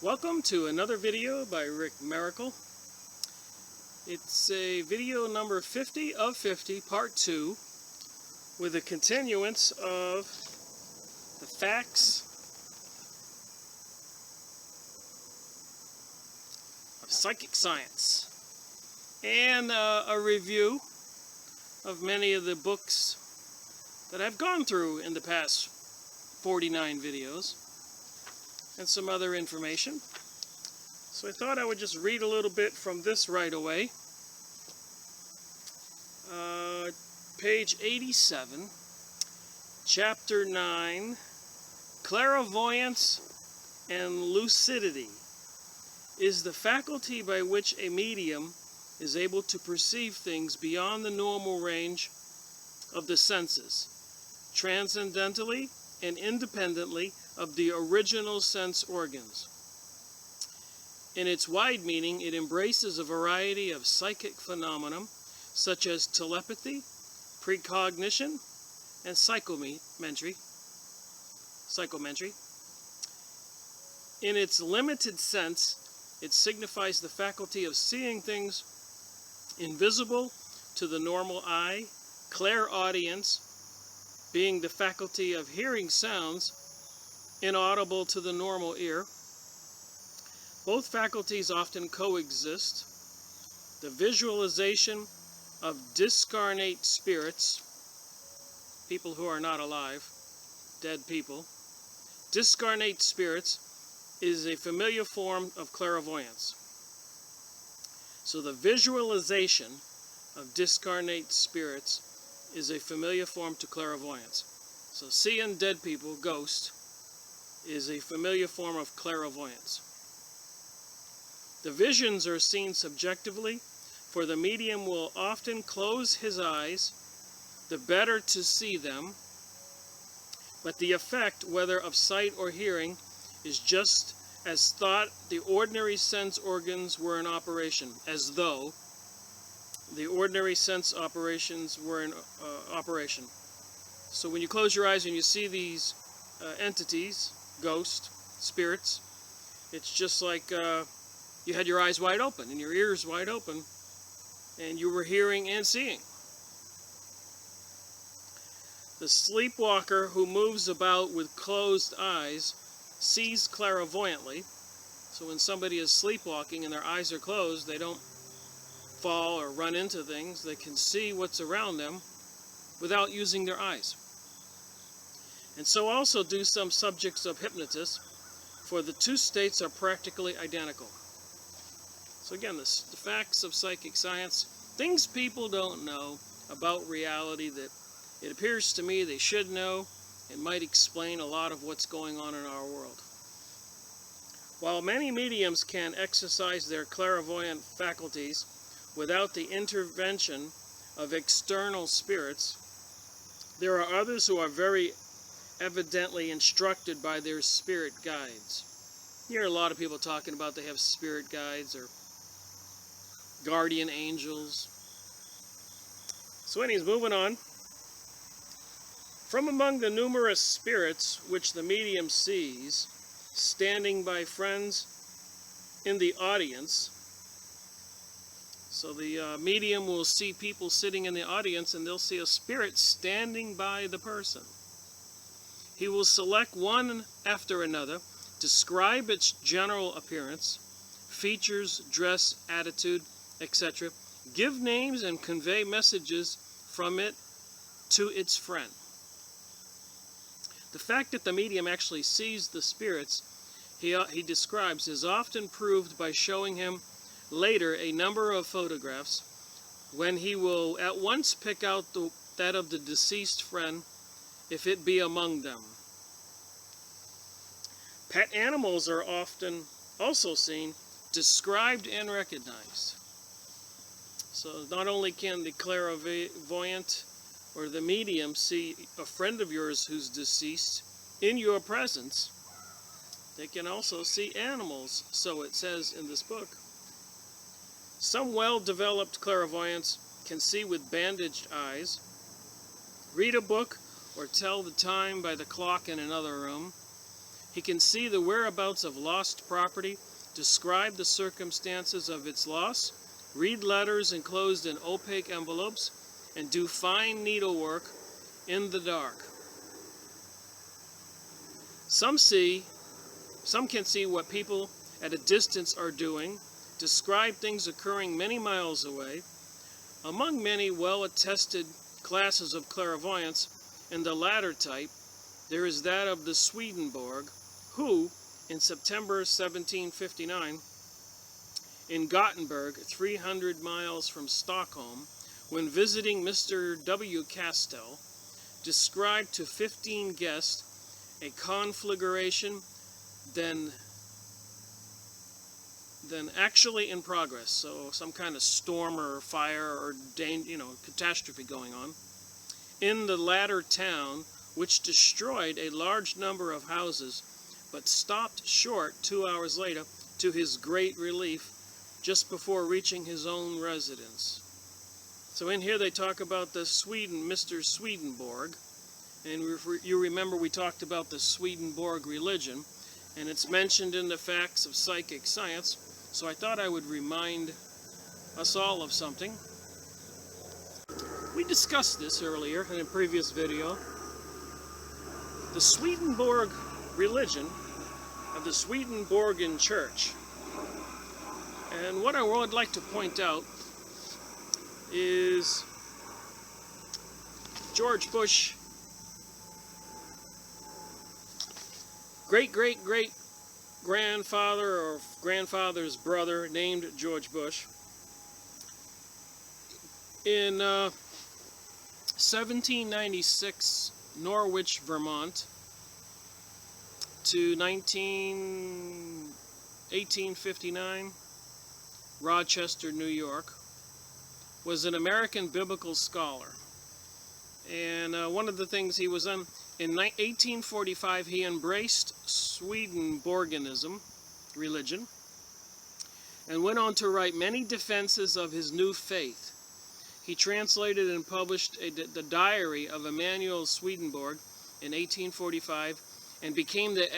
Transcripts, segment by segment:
Welcome to another video by Rick Miracle. It's a video number 50 of 50, part 2, with a continuance of the facts of psychic science and a review of many of the books that I've gone through in the past 49 videos and some other information. So I thought I would just read a little bit from this right away. Page 87, Chapter 9, Clairvoyance and Lucidity is the faculty by which a medium is able to perceive things beyond the normal range of the senses, transcendentally and independently of the original sense organs. In its wide meaning, it embraces a variety of psychic phenomena such as telepathy, precognition, and psychometry. In its limited sense, it signifies the faculty of seeing things invisible to the normal eye, clairaudience being the faculty of hearing sounds inaudible to the normal ear. Both faculties often coexist. The visualization of discarnate spirits, people who are not alive, dead people, discarnate spirits is a familiar form of clairvoyance. So the visualization of discarnate spirits is a familiar form to clairvoyance. So seeing dead people, ghosts, is a familiar form of clairvoyance. The visions are seen subjectively, for the medium will often close his eyes the better to see them, but the effect, whether of sight or hearing, is just as thought the ordinary sense organs were in operation, as though the ordinary sense operations were in operation. So when you close your eyes and you see these entities, ghosts, spirits, it's just like you had your eyes wide open and your ears wide open, and you were hearing and seeing. The sleepwalker who moves about with closed eyes sees clairvoyantly. So when somebody is sleepwalking and their eyes are closed, they don't fall or run into things. They can see what's around them without using their eyes. And so also do some subjects of hypnotists, for the two states are practically identical. So again, the facts of psychic science, things people don't know about reality that it appears to me they should know, and might explain a lot of what's going on in our world. While many mediums can exercise their clairvoyant faculties without the intervention of external spirits, there are others who are very evidently instructed by their spirit guides. You hear a lot of people talking about they have spirit guides or guardian angels. So anyways, moving on. From among the numerous spirits which the medium sees, standing by friends in the audience, so the medium will see people sitting in the audience and they'll see a spirit standing by the person. He will select one after another, describe its general appearance, features, dress, attitude, etc., give names and convey messages from it to its friend. The fact that the medium actually sees the spirits he describes is often proved by showing him later a number of photographs, when he will at once pick out that of the deceased friend, if it be among them. Pet animals are often also seen, described, and recognized. So not only can the clairvoyant or the medium see a friend of yours who's deceased in your presence, they can also see animals, so it says in this book. Some well-developed clairvoyants can see with bandaged eyes, read a book, or tell the time by the clock in another room, He can see the whereabouts of lost property, describe the circumstances of its loss, read letters enclosed in opaque envelopes, and do fine needlework in the dark. Some can see what people at a distance are doing, describe things occurring many miles away. Among many well-attested classes of clairvoyance in the latter type, there is that of the Swedenborg, who, in September 1759, in Gothenburg, 300 miles from Stockholm, when visiting Mr. W. Castell, described to 15 guests a conflagration then actually in progress, so some kind of storm or fire or catastrophe going on, in the latter town, which destroyed a large number of houses, but stopped short 2 hours later, to his great relief, just before reaching his own residence. So in here they talk about the Mr. Swedenborg, and you remember we talked about the Swedenborg religion, and it's mentioned in the Facts of Psychic Science, so I thought I would remind us all of something. We discussed this earlier in a previous video. The Swedenborg religion of the Swedenborgian Church. And what I would like to point out is George Bush, great-great-great-grandfather or grandfather's brother named George Bush, in 1796, Norwich, Vermont, to 1859, Rochester, New York, was an American biblical scholar. And one of the things he was on, in 1845, he embraced Swedenborgianism religion and went on to write many defenses of his new faith. He translated and published the diary of Emanuel Swedenborg in 1845 and became the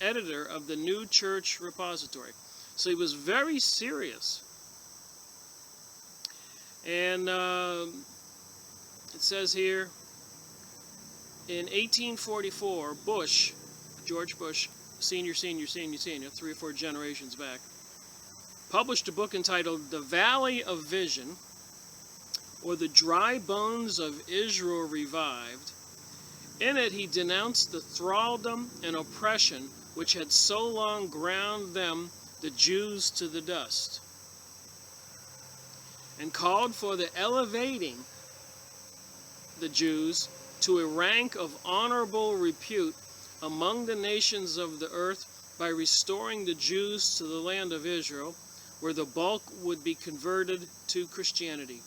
editor of the New Church Repository. So he was very serious. And it says here, in 1844, George Bush, senior, 3 or 4 generations back, published a book entitled The Valley of Vision, or The Dry Bones of Israel Revived. In it, he denounced the thraldom and oppression which had so long ground them, the Jews, to the dust, and called for the elevating the Jews to a rank of honorable repute among the nations of the earth by restoring the Jews to the land of Israel, where the bulk would be converted to Christianity.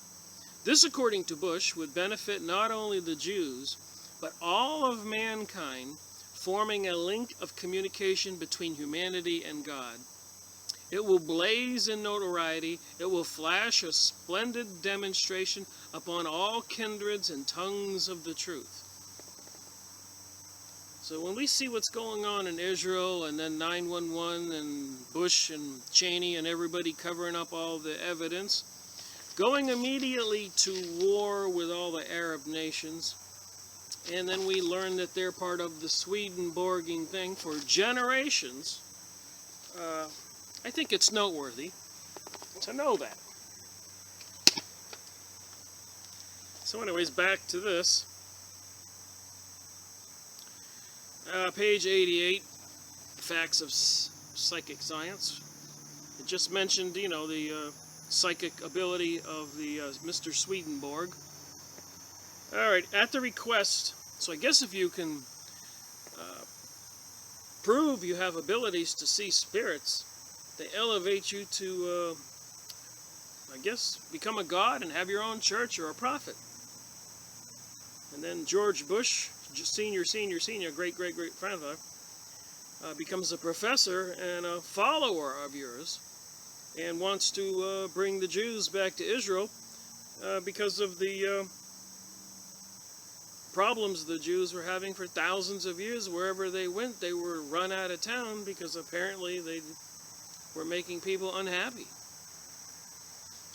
This, according to Bush, would benefit not only the Jews, but all of mankind, forming a link of communication between humanity and God. It will blaze in notoriety. It will flash a splendid demonstration upon all kindreds and tongues of the truth. So when we see what's going on in Israel, and then 9/11 and Bush and Cheney and everybody covering up all the evidence, going immediately to war with all the Arab nations, and then we learn that they're part of the Swedenborgian thing for generations, I think it's noteworthy to know that. So anyways, back to this. Page 88, Facts of Psychic Science. It just mentioned, the psychic ability of the Mr. Swedenborg. Alright, at the request, so I guess if you can prove you have abilities to see spirits, they elevate you to, become a god and have your own church or a prophet. And then George Bush, senior, great-great-great-grandfather, becomes a professor and a follower of yours, and wants to bring the Jews back to Israel because of the problems the Jews were having for thousands of years. Wherever they went, they were run out of town because apparently they were making people unhappy.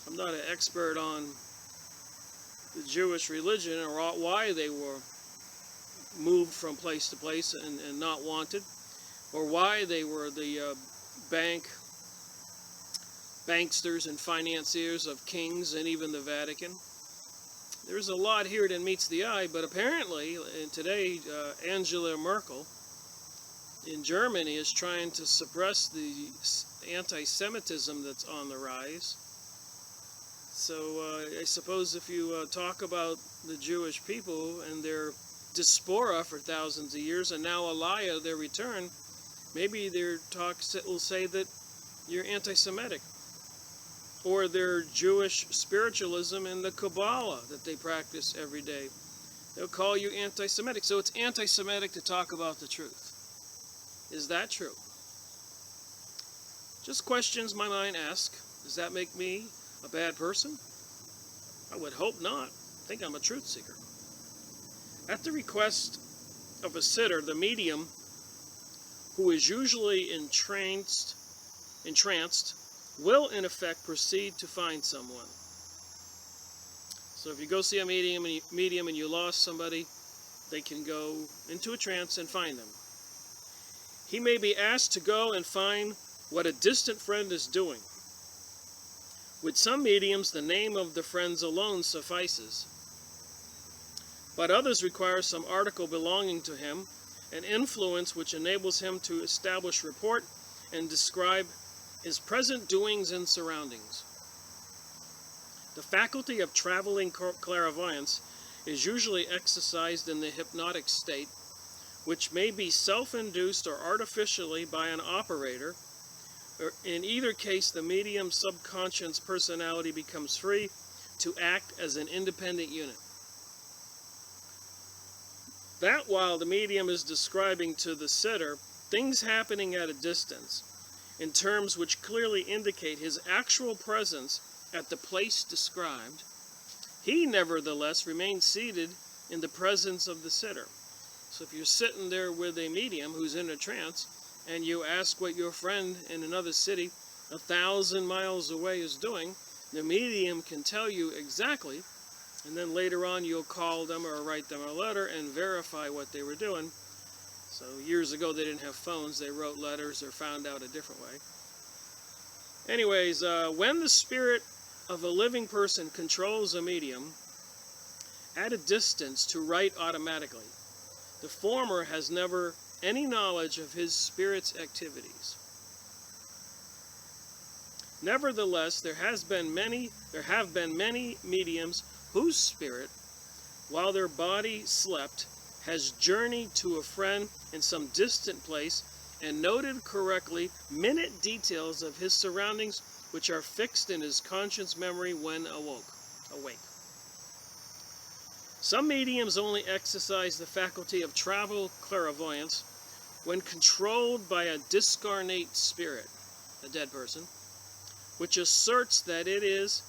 I'm not an expert on the Jewish religion or why they were moved from place to place and not wanted, or why they were the banksters and financiers of kings and even the Vatican. There's a lot here that meets the eye, but apparently, and today, Angela Merkel in Germany is trying to suppress the anti-Semitism that's on the rise. So I suppose if you talk about the Jewish people and their diaspora for thousands of years, and now Aliyah, their return, maybe their talk will say that you're anti-Semitic. Or their Jewish spiritualism and the Kabbalah that they practice every day. They'll call you anti-Semitic. So it's anti-Semitic to talk about the truth. Is that true? Just questions my mind asks. Does that make me a bad person? I would hope not. I think I'm a truth seeker. At the request of a sitter, the medium, who is usually entranced, will in effect proceed to find someone. So if you go see a medium and you lost somebody, they can go into a trance and find them. He may be asked to go and find what a distant friend is doing. With some mediums, the name of the friends alone suffices. But others require some article belonging to him, an influence which enables him to establish report and describe his present doings and surroundings. The faculty of traveling clairvoyance is usually exercised in the hypnotic state, which may be self-induced or artificially by an operator. In either case, the medium's subconscious personality becomes free to act as an independent unit. That while the medium is describing to the sitter things happening at a distance, in terms which clearly indicate his actual presence at the place described, he nevertheless remains seated in the presence of the sitter. So if you're sitting there with a medium who's in a trance, and you ask what your friend in another city 1,000 miles away is doing, the medium can tell you exactly, and then later on you'll call them or write them a letter and verify what they were doing. So years ago they didn't have phones, they wrote letters or found out a different way. Anyways, when the spirit of a living person controls a medium at a distance to write automatically, the former has never any knowledge of his spirit's activities. Nevertheless, there have been many mediums whose spirit, while their body slept, has journeyed to a friend in some distant place and noted correctly minute details of his surroundings which are fixed in his conscious memory when awake. Some mediums only exercise the faculty of travel clairvoyance when controlled by a discarnate spirit, a dead person, which asserts that it is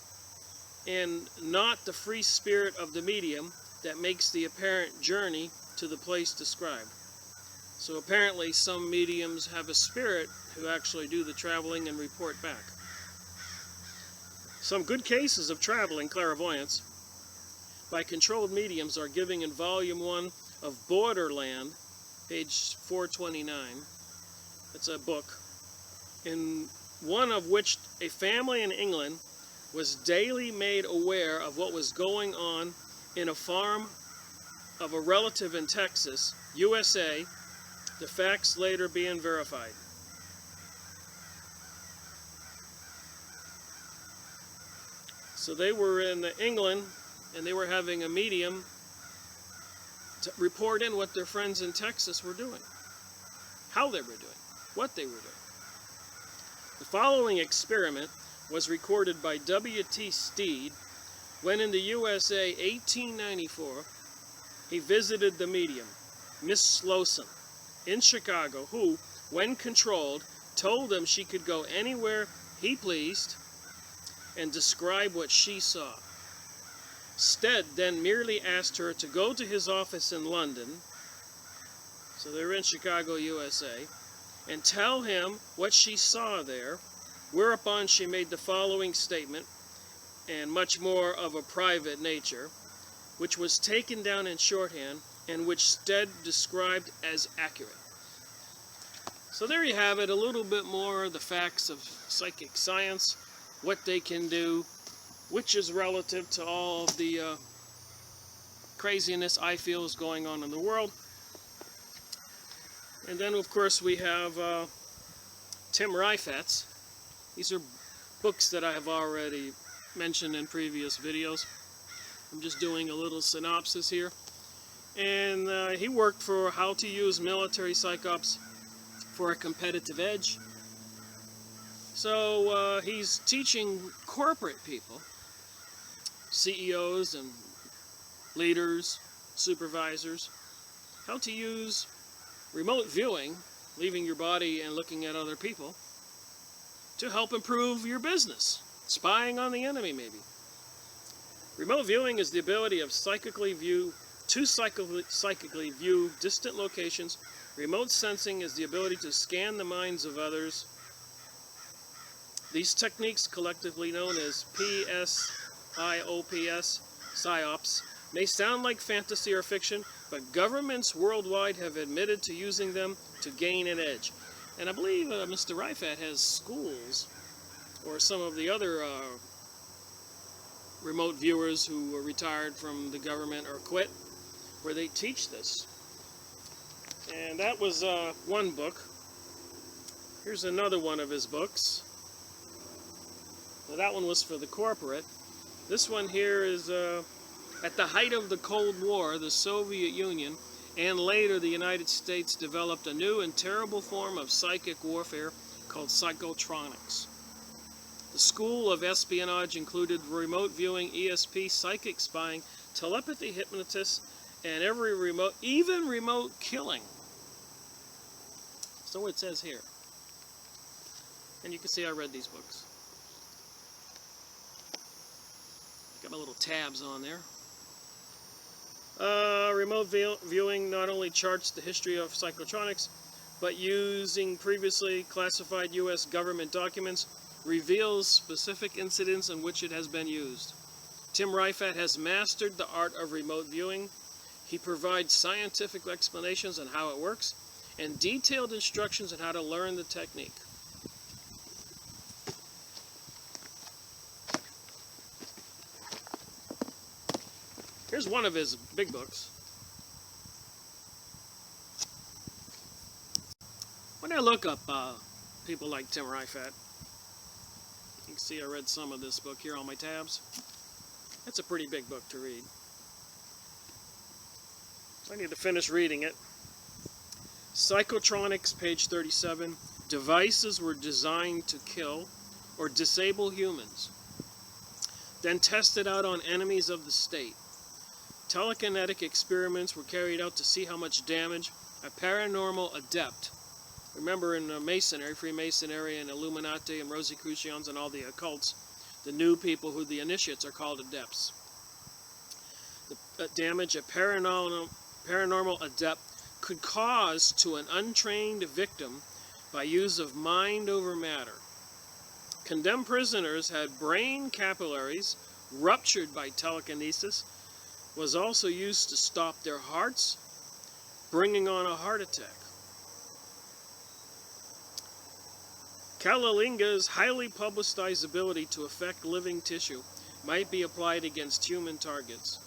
and not the free spirit of the medium that makes the apparent journey to the place described. So apparently some mediums have a spirit who actually do the traveling and report back. Some good cases of traveling clairvoyance by controlled mediums are given in Volume 1 of Borderland, page 429. It's a book, in one of which a family in England was daily made aware of what was going on in a farm of a relative in Texas, USA, the facts later being verified. So they were in England, and they were having a medium to report in what their friends in Texas were doing, how they were doing, what they were doing. The following experiment was recorded by W.T. Steed when in the USA 1894 he visited the medium, Miss Slowson, in Chicago, who, when controlled, told him she could go anywhere he pleased and describe what she saw. Stead then merely asked her to go to his office in London, so they're in Chicago, USA, and tell him what she saw there, whereupon she made the following statement, and much more of a private nature, which was taken down in shorthand and which Stead described as accurate. So there you have it, a little bit more of the facts of psychic science, what they can do, which is relative to all of the craziness I feel is going on in the world. And then, of course, we have Tim Reifat's. These are books that I have already mentioned in previous videos. I'm just doing a little synopsis here. And he worked for how to use military psyops for a competitive edge. So he's teaching corporate people, CEOs and leaders, supervisors, how to use remote viewing, leaving your body and looking at other people, to help improve your business. Spying on the enemy, maybe. Remote viewing is the ability of psychically view distant locations. Remote sensing is the ability to scan the minds of others. These techniques, collectively known as PSIOPS, PSYOPs, may sound like fantasy or fiction, but governments worldwide have admitted to using them to gain an edge. And I believe Mr. Reifat has schools, or some of the other remote viewers who are retired from the government or quit, where they teach this. And that was one book. Here's another one of his books. Now that one was for the corporate. This one here is at the height of the Cold War, the Soviet Union and later the United States developed a new and terrible form of psychic warfare called psychotronics. The school of espionage included remote viewing, ESP, psychic spying, telepathy, hypnotists, and even remote killing. So it says here. And you can see I read these books. Got my little tabs on there. Remote viewing not only charts the history of psychotronics, but using previously classified U.S. government documents, reveals specific incidents in which it has been used. Tim Reifat has mastered the art of remote viewing. He provides scientific explanations on how it works and detailed instructions on how to learn the technique. Here's one of his big books. When I look up people like Tim Reifat, you can see I read some of this book here on my tabs. It's a pretty big book to read. I need to finish reading it. Psychotronics, page 37. Devices were designed to kill or disable humans, then tested out on enemies of the state. Telekinetic experiments were carried out to see how much damage a paranormal adept, remember in Masonry, Freemasonry and Illuminati and Rosicrucians and all the occults, the new people who the initiates are called adepts. The damage a paranormal adept could cause to an untrained victim by use of mind over matter. Condemned prisoners had brain capillaries ruptured by telekinesis, was also used to stop their hearts, bringing on a heart attack. Kalalinga's highly publicized ability to affect living tissue might be applied against human targets.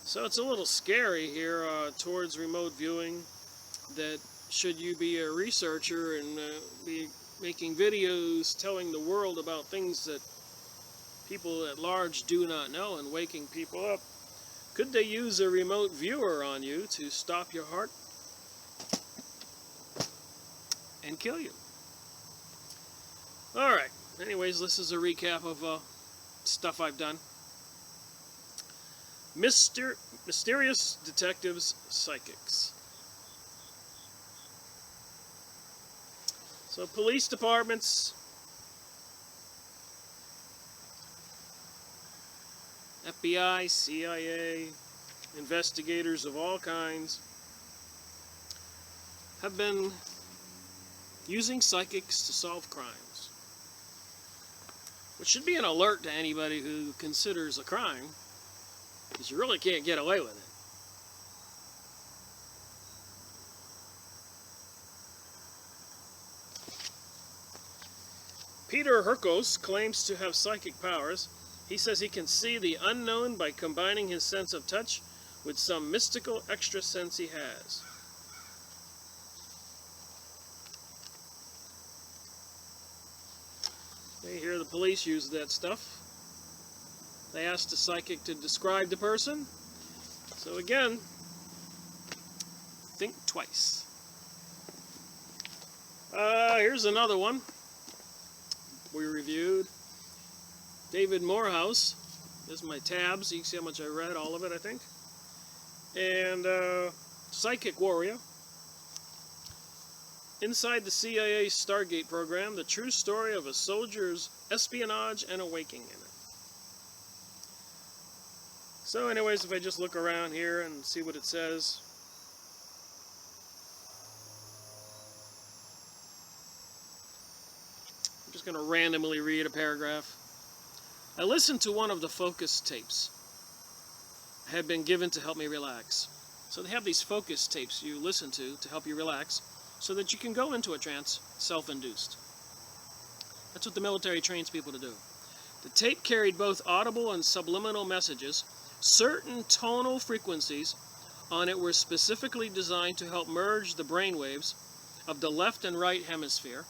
So it's a little scary here towards remote viewing, that should you be a researcher and be making videos telling the world about things that people at large do not know and waking people up, could they use a remote viewer on you to stop your heart and kill you? Alright, anyways, this is a recap of stuff I've done. Mysterious detectives, psychics. So police departments, FBI, CIA, investigators of all kinds have been using psychics to solve crimes. Which should be an alert to anybody who considers a crime, because you really can't get away with it. Peter Herkos claims to have psychic powers. He says he can see the unknown by combining his sense of touch with some mystical extra sense he has. They hear the police use that stuff. They asked the psychic to describe the person. So again, think twice. Here's another one we reviewed. David Morehouse. This is my tabs. You can see how much I read, all of it, I think. And Psychic Warrior. Inside the CIA Stargate program, the true story of a soldier's espionage and awakening in it. So anyways, if I just look around here and see what it says. I'm just going to randomly read a paragraph. I listened to one of the focus tapes I had been given to help me relax. So they have these focus tapes you listen to help you relax so that you can go into a trance self-induced. That's what the military trains people to do. The tape carried both audible and subliminal messages. Certain tonal frequencies on it were specifically designed to help merge the brain waves of the left and right hemisphere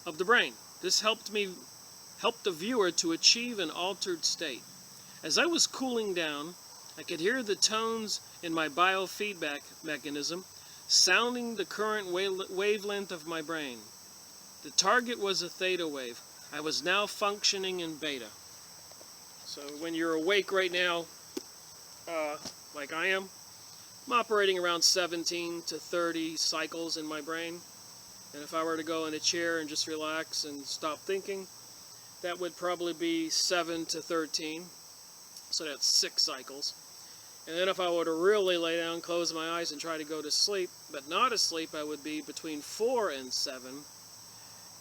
of the brain. This helped the viewer to achieve an altered state. As I was cooling down, I could hear the tones in my biofeedback mechanism sounding the current wavelength of my brain. The target was a theta wave. I was now functioning in beta. So when you're awake right now, like I am, I'm operating around 17 to 30 cycles in my brain. And if I were to go in a chair and just relax and stop thinking, that would probably be 7 to 13. So that's 6 cycles. And then if I were to really lay down, close my eyes, and try to go to sleep, but not asleep, I would be between 4 and 7.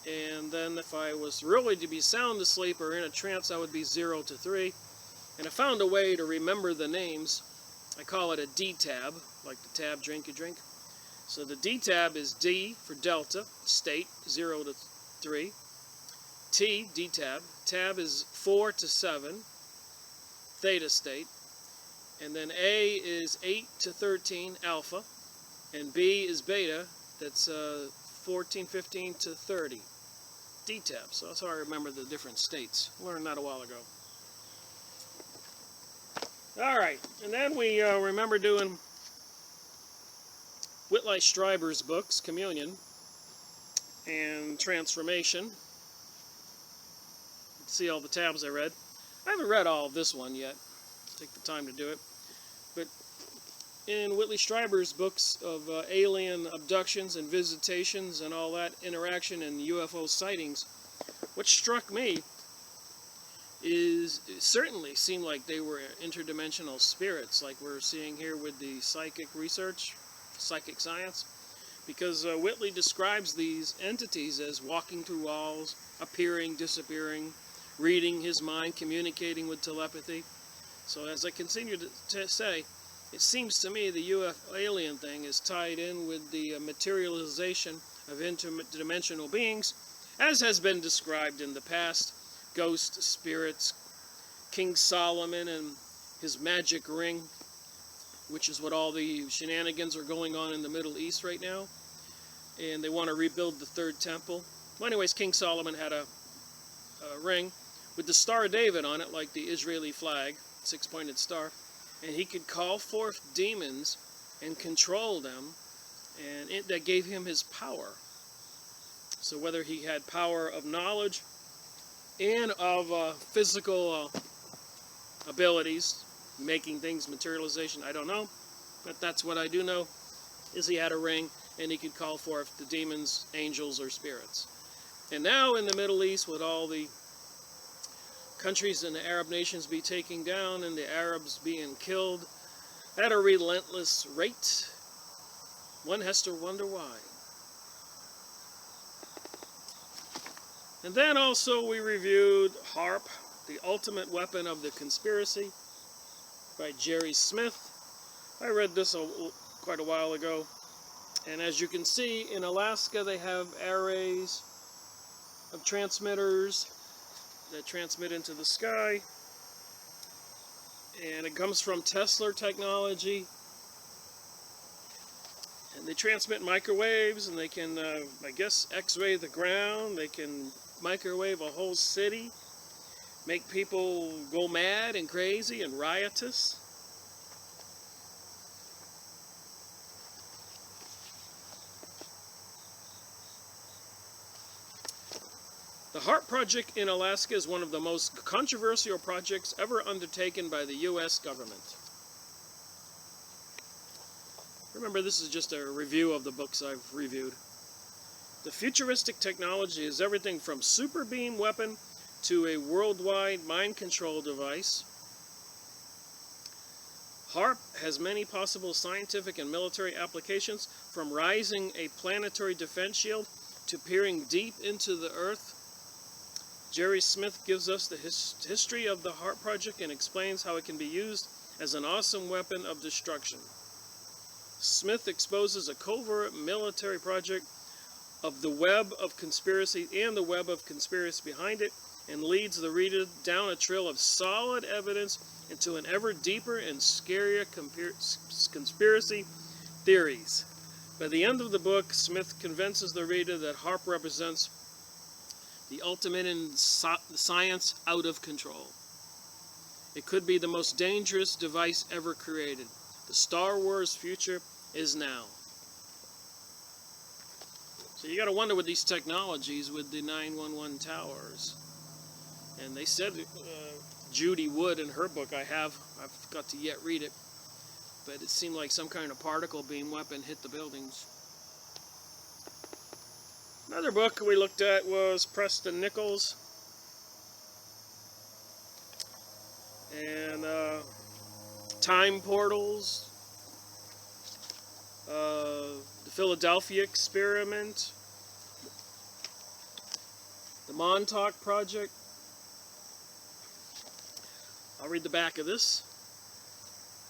And then if I was really to be sound asleep or in a trance, I would be 0 to 3. And I found a way to remember the names. I call it a D-tab, like the tab drink you drink. So the D-tab is D for Delta, state, 0 to 3. T, D-tab. Tab is 4 to 7, theta state. And then A is 8 to 13, alpha. And B is beta, that's 14, 15 to 30. D-tab, so that's how I remember the different states. Learned that a while ago. Alright, and then we remember doing Whitley Strieber's books, Communion and Transformation. See all the tabs I read. I haven't read all of this one yet. Take the time to do it. But in Whitley Strieber's books of alien abductions and visitations and all that interaction and UFO sightings, what struck me is it certainly seemed like they were interdimensional spirits, like we're seeing here with the psychic research, psychic science, because Whitley describes these entities as walking through walls, appearing, disappearing, reading his mind, communicating with telepathy. So as I continue to say, it seems to me the UFO alien thing is tied in with the materialization of interdimensional beings, as has been described in the past, ghost spirits, King Solomon and his magic ring, which is what all the shenanigans are going on in the Middle East right now. And they want to rebuild the third temple. Well, anyways, King Solomon had a ring with the Star of David on it, like the Israeli flag, 6-pointed star. And he could call forth demons and control them, and that gave him his power. So whether he had power of knowledge and of physical abilities, making things, materialization, I don't know. But that's what I do know, is he had a ring, and he could call forth the demons, angels, or spirits. And now in the Middle East, with all the countries in the Arab nations be taken down and the Arabs being killed at a relentless rate. One has to wonder why. And then also we reviewed HARP, The Ultimate Weapon of the Conspiracy, by Jerry Smith. I read this quite a while ago. And as you can see, in Alaska they have arrays of transmitters that transmit into the sky. And it comes from Tesla technology. And they transmit microwaves, and they can, I guess, X-ray the ground. They can microwave a whole city, make people go mad and crazy and riotous. The HARP project in Alaska is one of the most controversial projects ever undertaken by the U.S. government. Remember, this is just a review of the books I've reviewed. The futuristic technology is everything from super beam weapon to a worldwide mind control device. HARP has many possible scientific and military applications, from raising a planetary defense shield to peering deep into the Earth. Jerry Smith gives us the history of the HARP project and explains how it can be used as an awesome weapon of destruction. Smith exposes a covert military project of the web of conspiracy and the web of conspiracy behind it, and leads the reader down a trail of solid evidence into an ever deeper and scarier conspiracy theories. By the end of the book, Smith convinces the reader that HARP represents the ultimate in science out of control. It could be the most dangerous device ever created. The Star Wars future is now. So you got to wonder with these technologies with the 911 towers. And they said, Judy Wood in her book, I've got to yet read it, but it seemed like some kind of particle beam weapon hit the buildings. Another book we looked at was Preston Nichols. And Time Portals. The Philadelphia Experiment. The Montauk Project. I'll read the back of this.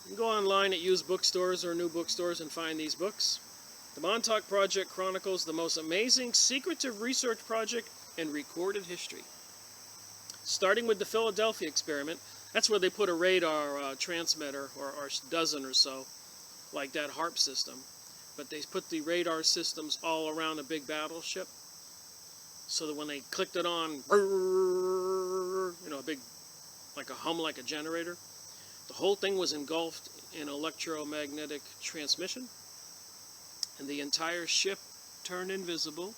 You can go online at used bookstores or new bookstores and find these books. The Montauk Project chronicles the most amazing secretive research project in recorded history. Starting with the Philadelphia Experiment, that's where they put a radar transmitter, or a dozen or so, like that HARP system. But they put the radar systems all around a big battleship, so that when they clicked it on, you know, a big, like a hum like a generator, the whole thing was engulfed in electromagnetic transmission, and the entire ship turned invisible.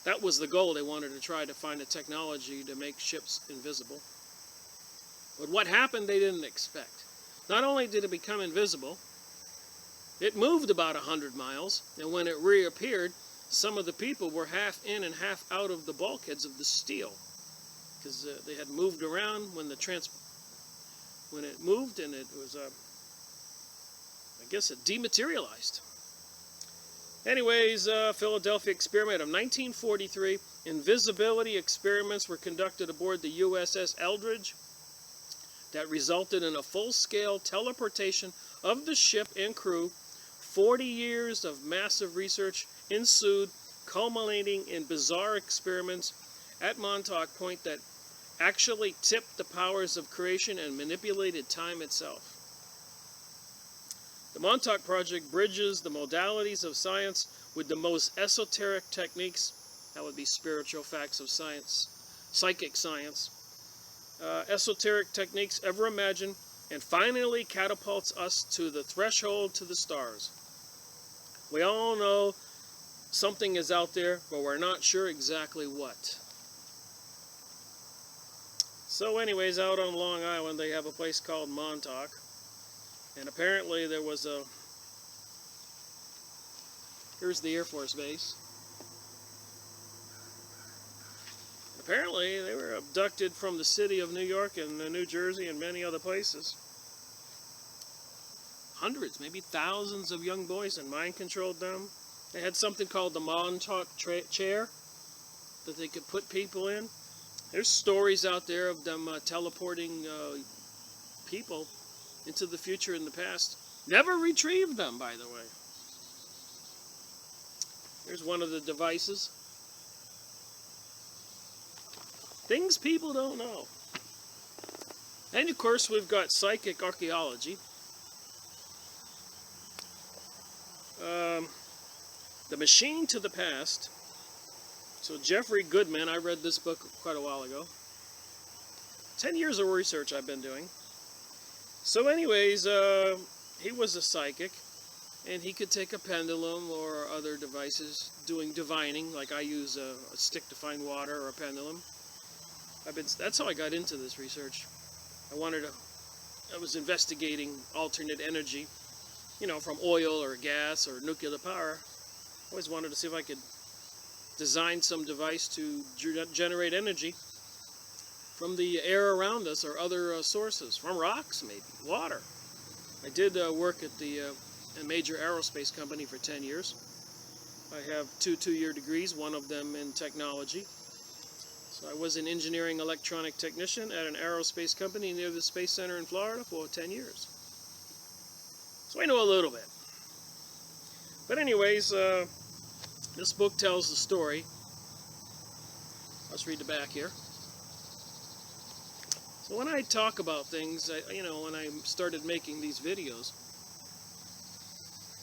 That was the goal. They wanted to try to find a technology to make ships invisible. But what happened, they didn't expect. Not only did it become invisible, it moved about 100 miles, and when it reappeared, some of the people were half in and half out of the bulkheads of the steel, because they had moved around when it moved, and it was, I guess it dematerialized. Anyways, Philadelphia Experiment of 1943, invisibility experiments were conducted aboard the USS Eldridge that resulted in a full-scale teleportation of the ship and crew. 40 years of massive research ensued, culminating in bizarre experiments at Montauk Point that actually tipped the powers of creation and manipulated time itself. The Montauk Project bridges the modalities of science with the most esoteric techniques, that would be spiritual facts of science, psychic science, esoteric techniques ever imagined, and finally catapults us to the threshold to the stars. We all know something is out there, but we're not sure exactly what. So anyways, out on Long Island, they have a place called Montauk. And apparently there was here's the Air Force Base. Apparently, they were abducted from the city of New York and New Jersey and many other places. Hundreds, maybe thousands of young boys, and mind-controlled them. They had something called the Montauk chair that they could put people in. There's stories out there of them teleporting people into the future and the past. Never retrieved them, by the way. Here's one of the devices. Things people don't know. And of course, we've got psychic archaeology. The Machine to the Past. So Jeffrey Goodman, I read this book quite a while ago. 10 years of research I've been doing. So anyways, he was a psychic, and he could take a pendulum or other devices doing divining, like I use a stick to find water or a pendulum. That's how I got into this research. I was investigating alternate energy, from oil or gas or nuclear power. I always wanted to see if I could design some device to generate energy from the air around us or other sources, from rocks maybe, water. I did work at a major aerospace company for 10 years. I have two two-year degrees, one of them in technology. So I was an engineering electronic technician at an aerospace company near the Space Center in Florida for 10 years. So I know a little bit. But anyways, this book tells the story. Let's read the back here. So when I talk about things, when I started making these videos,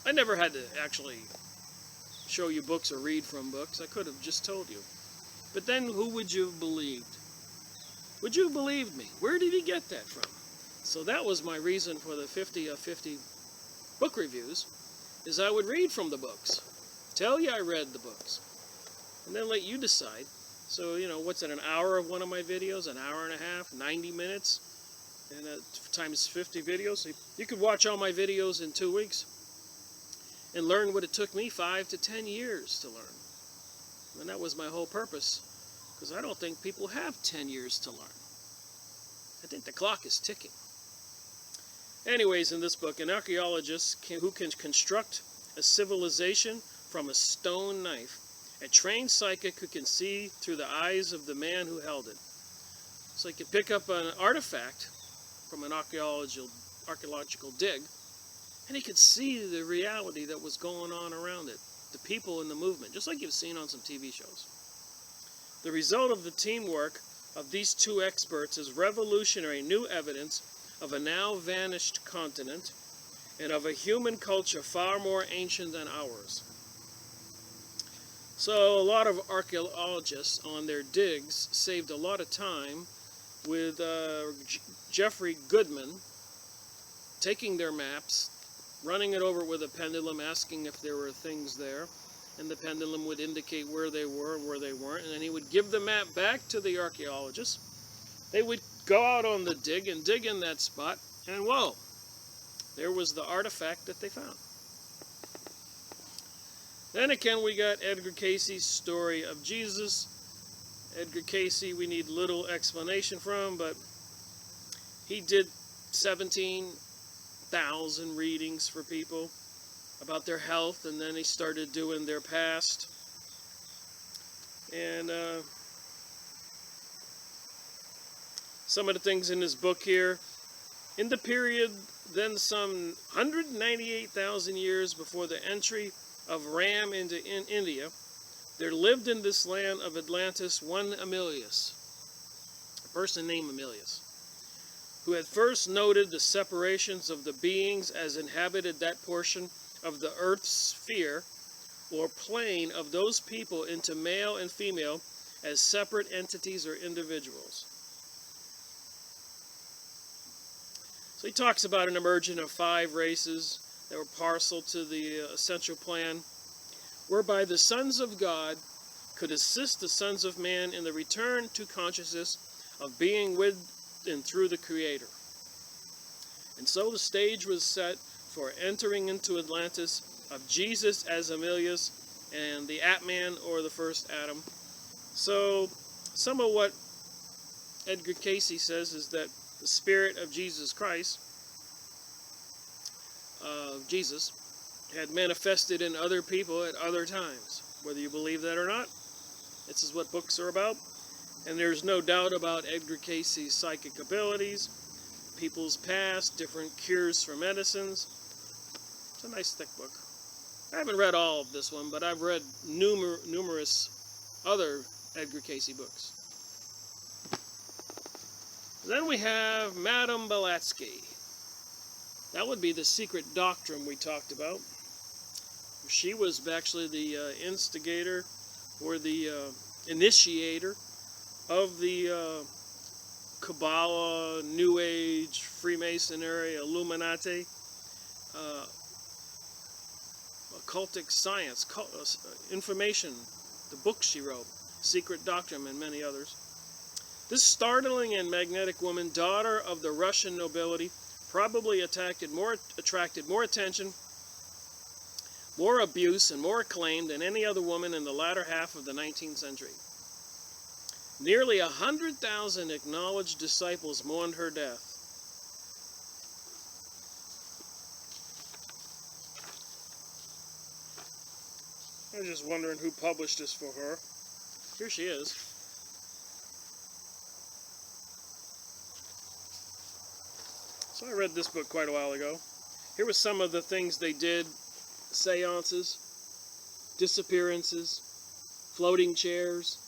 I never had to actually show you books or read from books. I could have just told you. But then who would you have believed? Would you have believed me? Where did he get that from? So that was my reason for the 50 of 50 book reviews, is I would read from the books. Tell you I read the books. And then let you decide. So, what's it, an hour of one of my videos, an hour and a half, 90 minutes, and times 50 videos. So you could watch all my videos in 2 weeks and learn what it took me 5 to 10 years to learn. And that was my whole purpose, because I don't think people have 10 years to learn. I think the clock is ticking. Anyways, in this book, an archaeologist who can construct a civilization from a stone knife, a trained psychic who can see through the eyes of the man who held it. So he could pick up an artifact from an archaeological dig, and he could see the reality that was going on around it, the people in the movement, just like you've seen on some TV shows. The result of the teamwork of these two experts is revolutionary new evidence of a now vanished continent and of a human culture far more ancient than ours. So a lot of archaeologists on their digs saved a lot of time with Jeffrey Goodman taking their maps, running it over with a pendulum, asking if there were things there, and the pendulum would indicate where they were and where they weren't, and then he would give the map back to the archaeologists. They would go out on the dig and dig in that spot, and whoa, there was the artifact that they found. Then again, we got Edgar Cayce's story of Jesus. Edgar Cayce, we need little explanation from, but he did 17,000 readings for people about their health, and then he started doing their past. And some of the things in his book here, in the period then some 198,000 years before the entry of Ram into India, there lived in this land of Atlantis one Amelius, a person named Amelius, who had first noted the separations of the beings as inhabited that portion of the earth's sphere or plane of those people into male and female as separate entities or individuals. So he talks about an emergence of 5 races that were parcel to the essential plan, whereby the sons of God could assist the sons of man in the return to consciousness of being with and through the Creator. And so the stage was set for entering into Atlantis of Jesus as Amelius and the Atman, or the first Adam. So some of what Edgar Cayce says is that the spirit of Jesus Christ, Jesus, had manifested in other people at other times. Whether you believe that or not, this is what books are about. And there's no doubt about Edgar Cayce's psychic abilities, people's past, different cures for medicines. It's a nice thick book. I haven't read all of this one, but I've read numerous other Edgar Cayce books. Then we have Madame Blavatsky. That would be the secret doctrine we talked about. She was actually the instigator or the initiator of the Kabbalah, New Age, Freemasonry, Illuminati, occultic science, information, the books she wrote, Secret Doctrine, and many others. This startling and magnetic woman, daughter of the Russian nobility, probably attracted more attention, more abuse, and more acclaim than any other woman in the latter half of the 19th century. Nearly 100,000 acknowledged disciples mourned her death. I was just wondering who published this for her. Here she is. So I read this book quite a while ago. Here were some of the things they did: seances, disappearances, floating chairs,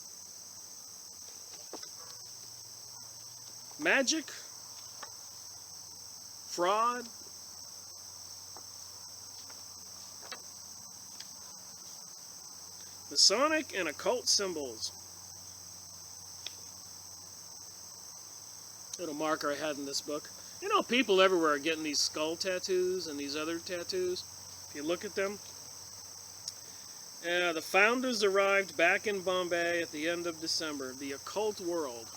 magic, fraud, Masonic and occult symbols. Little marker I had in this book. You know, people everywhere are getting these skull tattoos and these other tattoos. If you look at them. The founders arrived back in Bombay at the end of December. The occult world.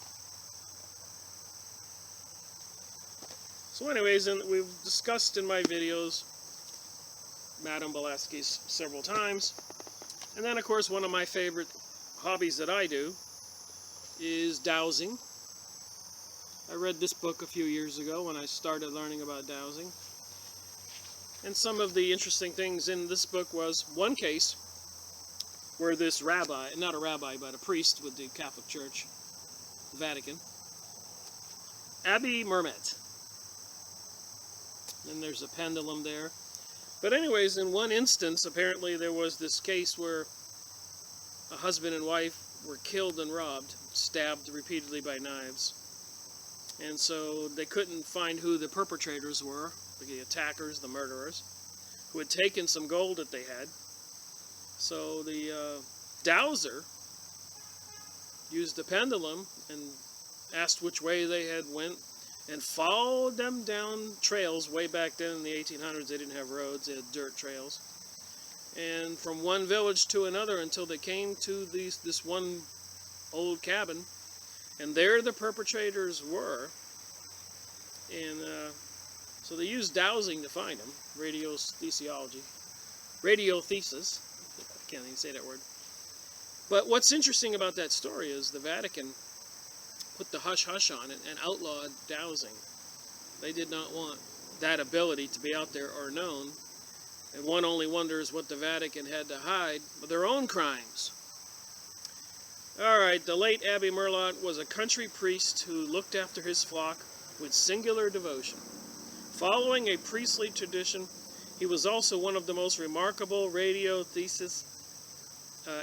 So anyways, we've discussed in my videos Madame Blavatsky several times. And then, of course, one of my favorite hobbies that I do is dowsing. I read this book a few years ago when I started learning about dowsing. And some of the interesting things in this book was one case where this rabbi, not a rabbi, but a priest with the Catholic Church, the Vatican, Abbé Mermet. And there's a pendulum there. But anyways, in one instance, apparently there was this case where a husband and wife were killed and robbed, stabbed repeatedly by knives. And so they couldn't find who the perpetrators were, the attackers, the murderers, who had taken some gold that they had. So the dowser used the pendulum and asked which way they had went and followed them down trails. Way back then in the 1800s, they didn't have roads, they had dirt trails. And from one village to another until they came to this one old cabin. And there the perpetrators were. And so they used dowsing to find them. Radiothesiology. Radiothesis. I can't even say that word. But what's interesting about that story is the Vatican put the hush-hush on it and outlawed dowsing. They did not want that ability to be out there or known. And one only wonders what the Vatican had to hide, but their own crimes. Alright, the late Abbé Mermet was a country priest who looked after his flock with singular devotion. Following a priestly tradition, he was also one of the most remarkable radiothesists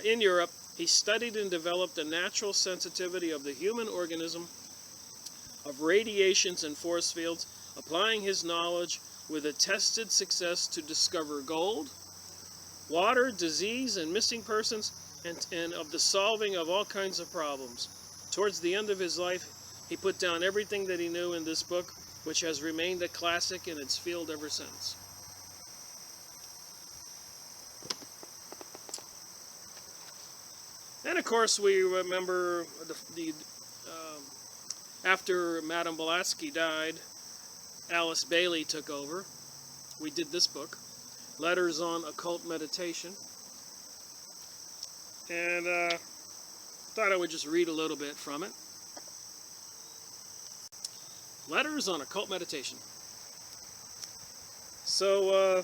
in Europe. He studied and developed the natural sensitivity of the human organism, of radiations and force fields, applying his knowledge with attested success to discover gold, water, disease, and missing persons, and of the solving of all kinds of problems. Towards the end of his life, he put down everything that he knew in this book, which has remained a classic in its field ever since. And of course, we remember after Madame Blavatsky died, Alice Bailey took over. We did this book, Letters on Occult Meditation. And thought I would just read a little bit from it. Letters on Occult Meditation. So,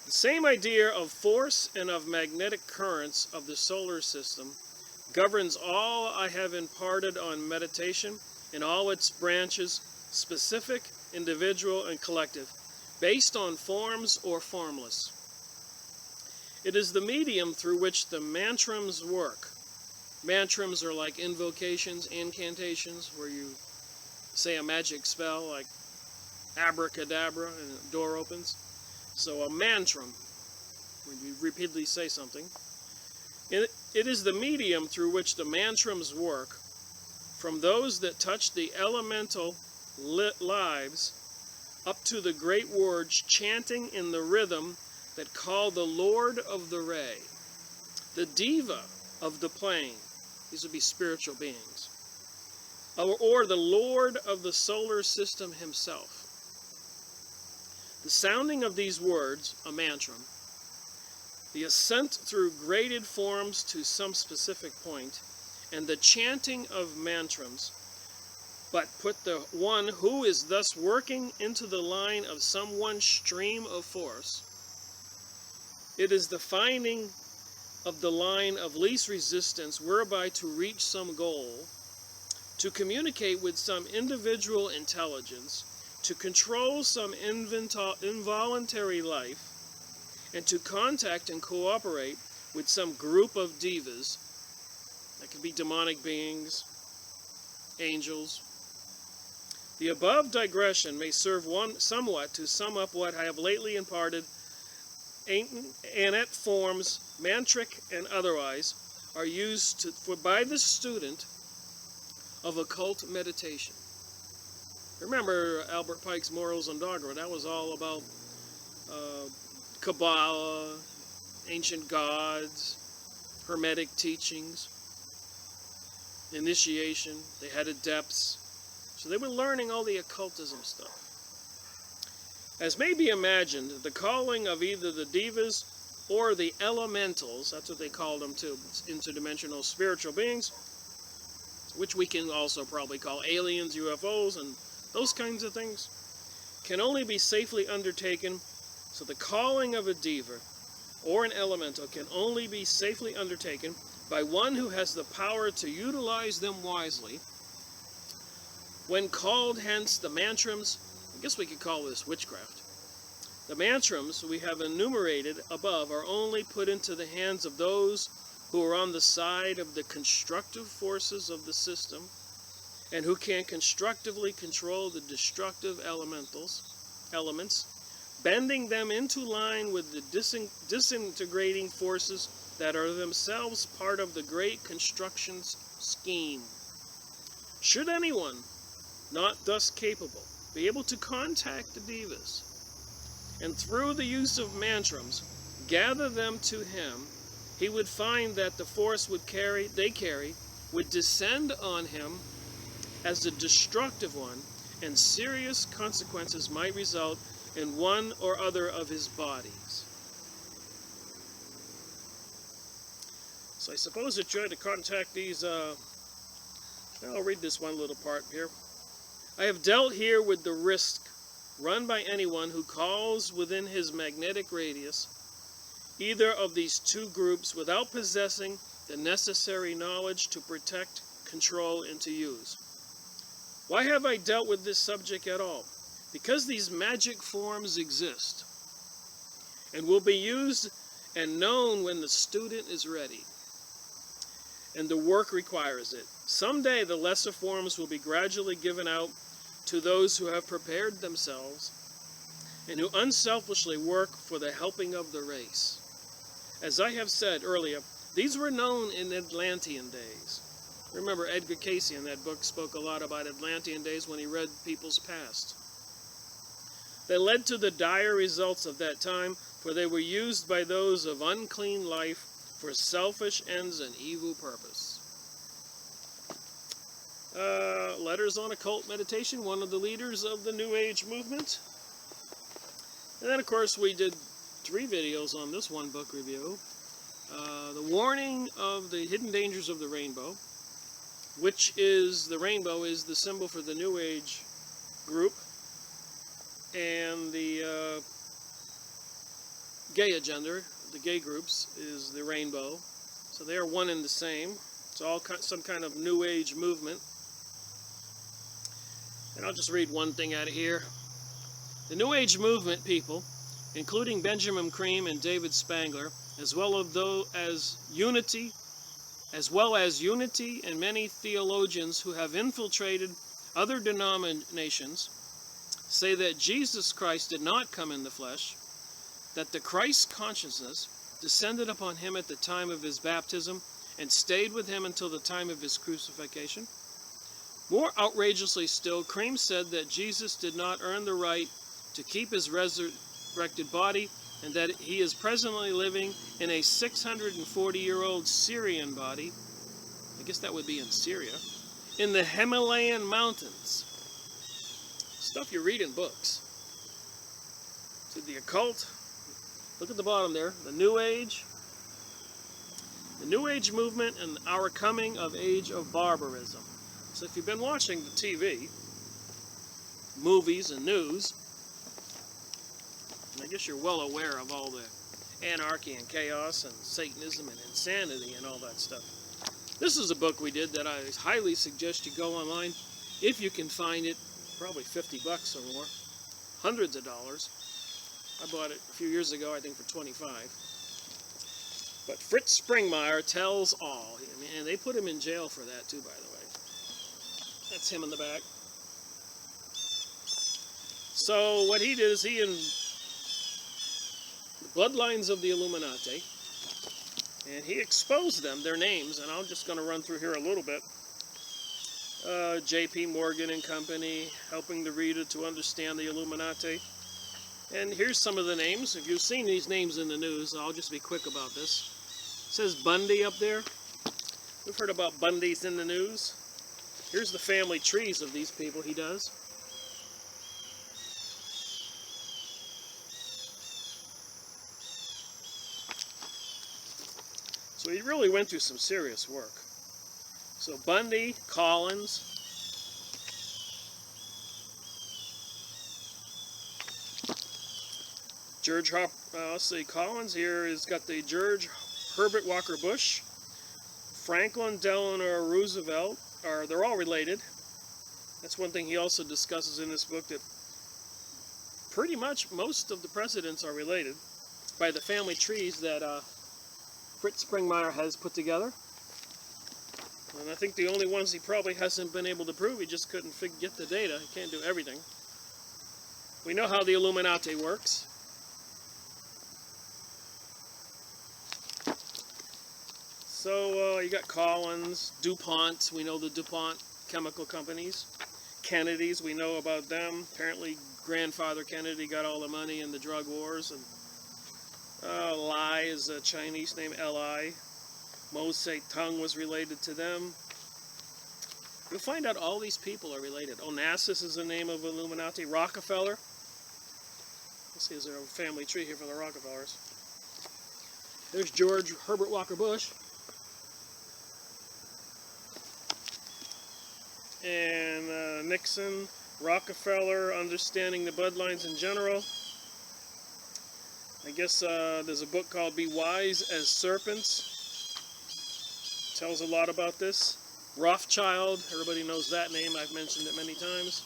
the same idea of force and of magnetic currents of the solar system governs all I have imparted on meditation in all its branches, specific, individual, and collective, based on forms or formless. It is the medium through which the mantrams work. Mantrams are like invocations, incantations, where you say a magic spell like abracadabra and a door opens. So a mantram, when you repeatedly say something. It is the medium through which the mantrams work, from those that touch the elemental lives up to the great words chanting in the rhythm that call the Lord of the Ray, the Diva of the plane. These would be spiritual beings. Or the Lord of the solar system himself. The sounding of these words, a mantram, the ascent through graded forms to some specific point, and the chanting of mantrams, but put the one who is thus working into the line of some one stream of force. It is the finding of the line of least resistance whereby to reach some goal, to communicate with some individual intelligence, to control some involuntary life, and to contact and cooperate with some group of divas. That could be demonic beings, angels. The above digression may serve somewhat to sum up what I have lately imparted. Anet forms, mantric and otherwise, are used by the student of occult meditation. Remember Albert Pike's Morals and Dogma? That was all about Kabbalah, ancient gods, Hermetic teachings, initiation. They had adepts. So they were learning all the occultism stuff. As may be imagined, the calling of either the divas or the elementals, that's what they called them too, interdimensional spiritual beings, which we can also probably call aliens, UFOs, and those kinds of things, can only be safely undertaken. So the calling of a diva or an elemental can only be safely undertaken by one who has the power to utilize them wisely. When called, hence, the mantrams, I guess we could call this witchcraft. The mantrams we have enumerated above are only put into the hands of those who are on the side of the constructive forces of the system and who can constructively control the destructive elements, bending them into line with the disintegrating forces that are themselves part of the great construction scheme. Should anyone not thus capable be able to contact the divas, and through the use of mantrams gather them to him, he would find that the force they carry would descend on him as a destructive one, and serious consequences might result in one or other of his bodies. So I suppose that you had to contact these, I'll read this one little part here. I have dealt here with the risk run by anyone who calls within his magnetic radius either of these two groups without possessing the necessary knowledge to protect, control, and to use. Why have I dealt with this subject at all? Because these magic forms exist and will be used and known when the student is ready and the work requires it. Someday the lesser forms will be gradually given out to those who have prepared themselves and who unselfishly work for the helping of the race. As I have said earlier, these were known in Atlantean days. Remember, Edgar Cayce in that book spoke a lot about Atlantean days when he read people's past. They led to the dire results of that time, for they were used by those of unclean life for selfish ends and evil purpose. Letters on Occult Meditation, one of the leaders of the New Age movement. And then, of course, we did 3 videos on this one book review. The warning of the hidden dangers of the rainbow, which is, the rainbow is the symbol for the New Age group, and the gay agenda, the gay groups, is the rainbow. So they are one and the same. It's all some kind of New Age movement. And I'll just read one thing out of here. The New Age movement people, including Benjamin Creme and David Spangler, as well as unity and many theologians who have infiltrated other denominations, say that Jesus Christ did not come in the flesh, that the Christ consciousness descended upon him at the time of his baptism and stayed with him until the time of his crucifixion. More outrageously still, Creme said that Jesus did not earn the right to keep his resurrected body, and that he is presently living in a 640-year-old Syrian body, I guess that would be in Syria, in the Himalayan mountains. Stuff you read in books. So the occult, look at the bottom there, the New Age movement, and our coming of age of barbarism. So if you've been watching the TV, movies, and news, I guess you're well aware of all the anarchy and chaos and Satanism and insanity and all that stuff. This is a book we did that I highly suggest you go online, if you can find it, probably $50 or more, hundreds of dollars. I bought it a few years ago, I think for $25. But Fritz Springmeier tells all, and they put him in jail for that too, by the way. That's him in the back. So what he did is he bloodlines of the Illuminati, and he exposed them, their names, and I'm just going to run through here a little bit. J.P. Morgan and Company, helping the reader to understand the Illuminati. And here's some of the names. If you've seen these names in the news, I'll just be quick about this. It says Bundy up there. We've heard about Bundys in the news. Here's the family trees of these people he does. So he really went through some serious work. So Bundy, Collins, George let's see, Collins here has got the George Herbert Walker Bush, Franklin Delano Roosevelt, they're all related. That's one thing he also discusses in this book, that pretty much most of the presidents are related by the family trees that Fritz Springmeier has put together. And I think the only ones he probably hasn't been able to prove, he just couldn't get the data. He can't do everything. We know how the Illuminati works. So you got Collins, DuPont, we know the DuPont chemical companies. Kennedys, we know about them. Apparently grandfather Kennedy got all the money in the drug wars. And Lai is a Chinese name, Li. Mao Zedong was related to them. You'll find out all these people are related. Onassis is the name of Illuminati. Rockefeller. Let's see, is there a family tree here for the Rockefellers? There's George Herbert Walker Bush. And Nixon, Rockefeller, understanding the bloodlines in general. I guess there's a book called Be Wise as Serpents. Tells a lot about this. Rothschild, everybody knows that name. I've mentioned it many times.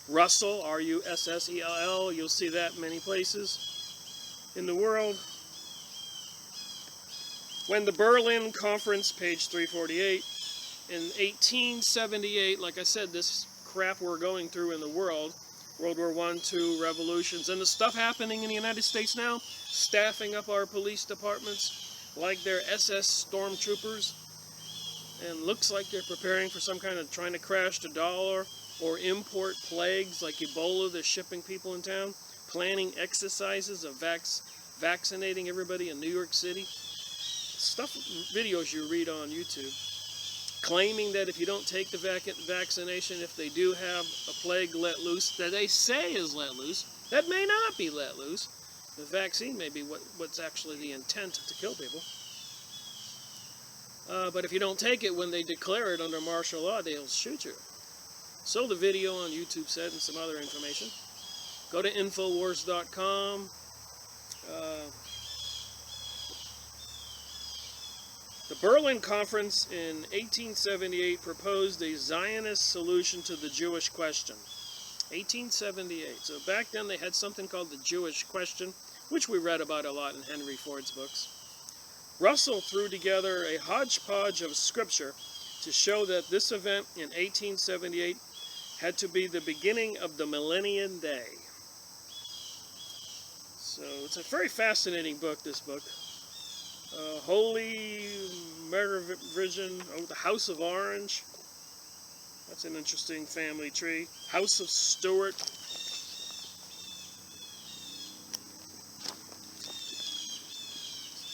Russell, R-U-S-S-E-L-L. You'll see that many places in the world. When the Berlin Conference, page 348, in 1878, like I said, this crap we're going through in the world, World War I, II, revolutions, and the stuff happening in the United States now, staffing up our police departments like they're SS stormtroopers, and looks like they're preparing for some kind of trying to crash the dollar, or import plagues like Ebola they're shipping people in town, planning exercises of vaccinating everybody in New York City. Stuff, videos you read on YouTube, claiming that if you don't take the vaccination, if they do have a plague let loose, that they say is let loose, that may not be let loose. The vaccine may be what's actually the intent to kill people. But if you don't take it when they declare it under martial law, they'll shoot you. So the video on YouTube said, and some other information. Go to Infowars.com. The Berlin Conference in 1878 proposed a Zionist solution to the Jewish question. 1878. So back then they had something called the Jewish question, which we read about a lot in Henry Ford's books. Russell threw together a hodgepodge of scripture to show that this event in 1878 had to be the beginning of the millennium day. So it's a very fascinating book, this book. Holy Vision, the House of Orange. That's an interesting family tree. House of Stuart.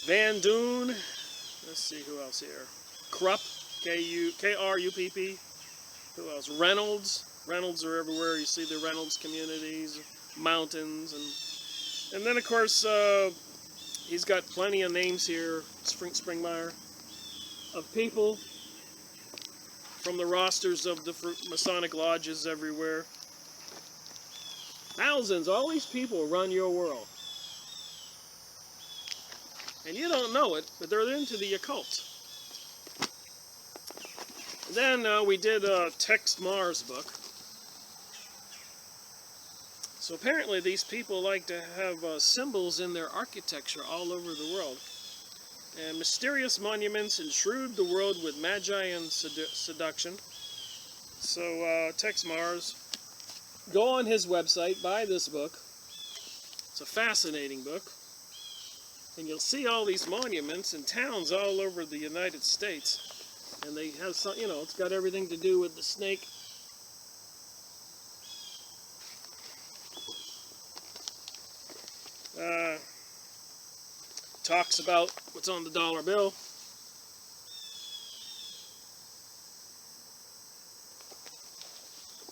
Van Doon. Let's see who else here. Krupp, K-R-U-P-P. Who else? Reynolds. Reynolds are everywhere. You see the Reynolds communities, mountains, and then of course he's got plenty of names here. Springmeyer, of people from the rosters of the Masonic lodges everywhere. Thousands. All these people run your world. And you don't know it, but they're into the occult. Then we did Tex Mars' book. So apparently these people like to have symbols in their architecture all over the world. And mysterious monuments intrude the world with magi and seduction. So Tex Mars, go on his website, buy this book. It's a fascinating book. And you'll see all these monuments in towns all over the United States. And they have some, you know, it's got everything to do with the snake. Talks about what's on the dollar bill.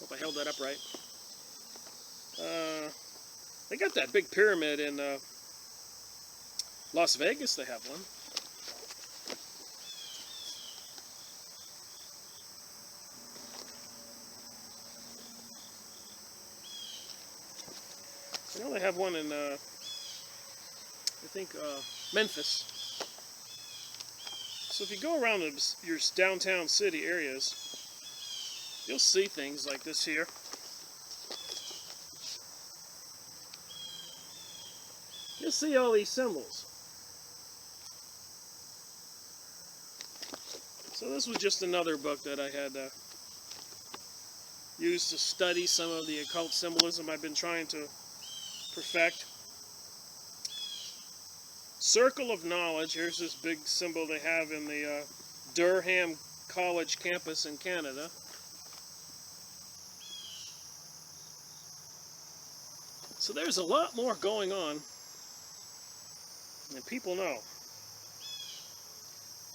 Hope I held that up right. They got that big pyramid in Las Vegas. They have one. You know, they have one in I think Memphis. So if you go around your downtown city areas, you'll see things like this here. You'll see all these symbols. So this was just another book that I had used to study some of the occult symbolism I've been trying to perfect. Circle of Knowledge. Here's this big symbol they have in the Durham College campus in Canada. So there's a lot more going on than people know.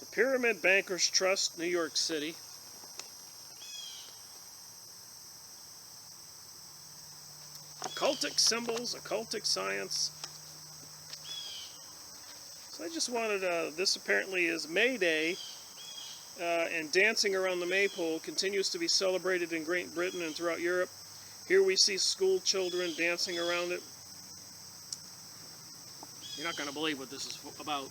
The Pyramid Bankers Trust, New York City. Occultic symbols, occultic science. So I just wanted, this apparently is May Day, and dancing around the maypole continues to be celebrated in Great Britain and throughout Europe. Here we see school children dancing around it. You're not going to believe what this is about.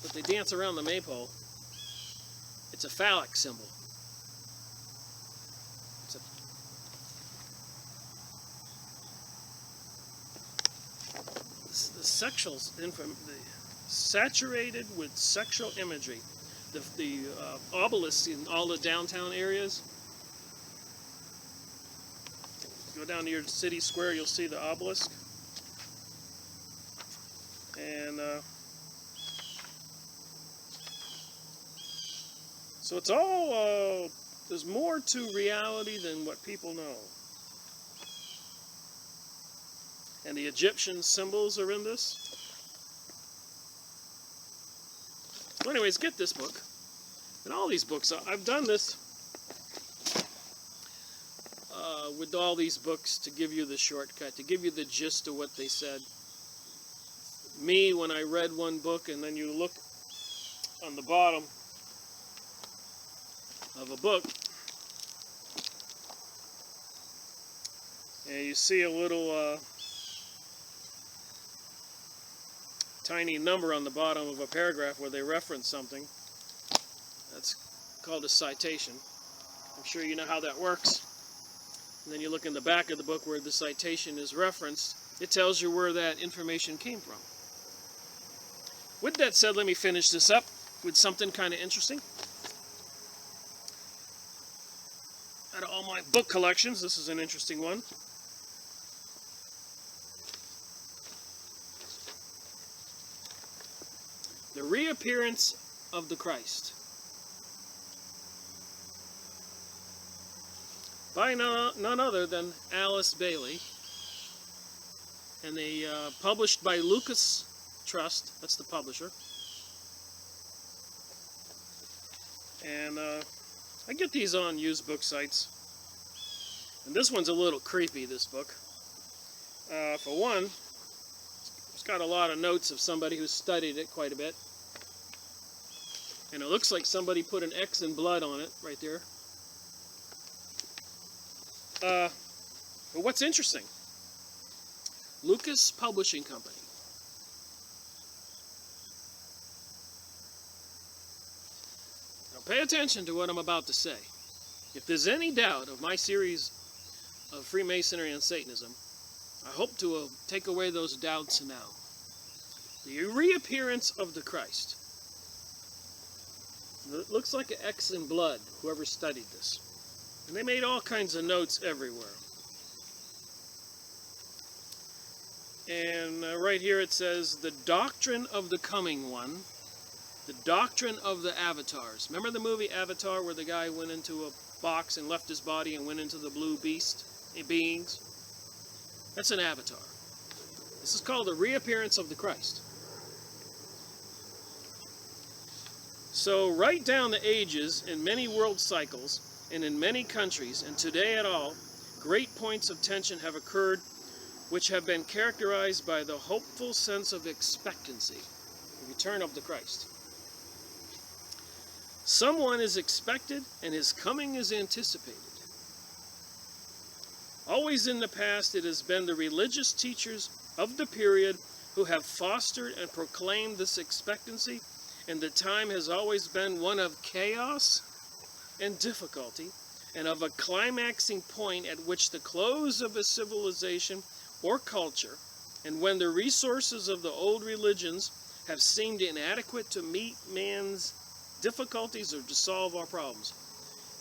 But they dance around the maypole. It's a phallic symbol. Saturated with sexual imagery. The obelisks in all the downtown areas. Go down to your city square, you'll see the obelisk. And so it's all, there's more to reality than what people know. And the Egyptian symbols are in this. So anyways, get this book. And all these books. I've done this with all these books to give you the shortcut, to give you the gist of what they said. Me, when I read one book and then you look on the bottom of a book and you see a little tiny number on the bottom of a paragraph where they reference something, that's called a citation. I'm sure you know how that works. And then you look in the back of the book where the citation is referenced. It tells you where that information came from. With that said, let me finish this up with something kind of interesting. Out of all my book collections, this is an interesting one. The Reappearance of the Christ, by none other than Alice Bailey, and they published by Lucas Trust, that's the publisher. And I get these on used book sites, and this one's a little creepy, this book. For one, it's got a lot of notes of somebody who studied it quite a bit, and it looks like somebody put an X in blood on it right there. But what's interesting, Lucas Publishing Company. Now pay attention to what I'm about to say. If there's any doubt of my series of Freemasonry and Satanism, I hope to take away those doubts now. The Reappearance of the Christ. It looks like an X in blood, whoever studied this. And they made all kinds of notes everywhere. And right here it says, the doctrine of the coming one, the doctrine of the avatars. Remember the movie Avatar where the guy went into a box and left his body and went into the blue beings? That's an avatar. This is called the Reappearance of the Christ. So right down the ages, in many world cycles, and in many countries, and today at all, great points of tension have occurred which have been characterized by the hopeful sense of expectancy, the return of the Christ. Someone is expected and his coming is anticipated. Always in the past it has been the religious teachers of the period who have fostered and proclaimed this expectancy, and the time has always been one of chaos and difficulty, and of a climaxing point at which the close of a civilization or culture, and when the resources of the old religions have seemed inadequate to meet man's difficulties or to solve our problems.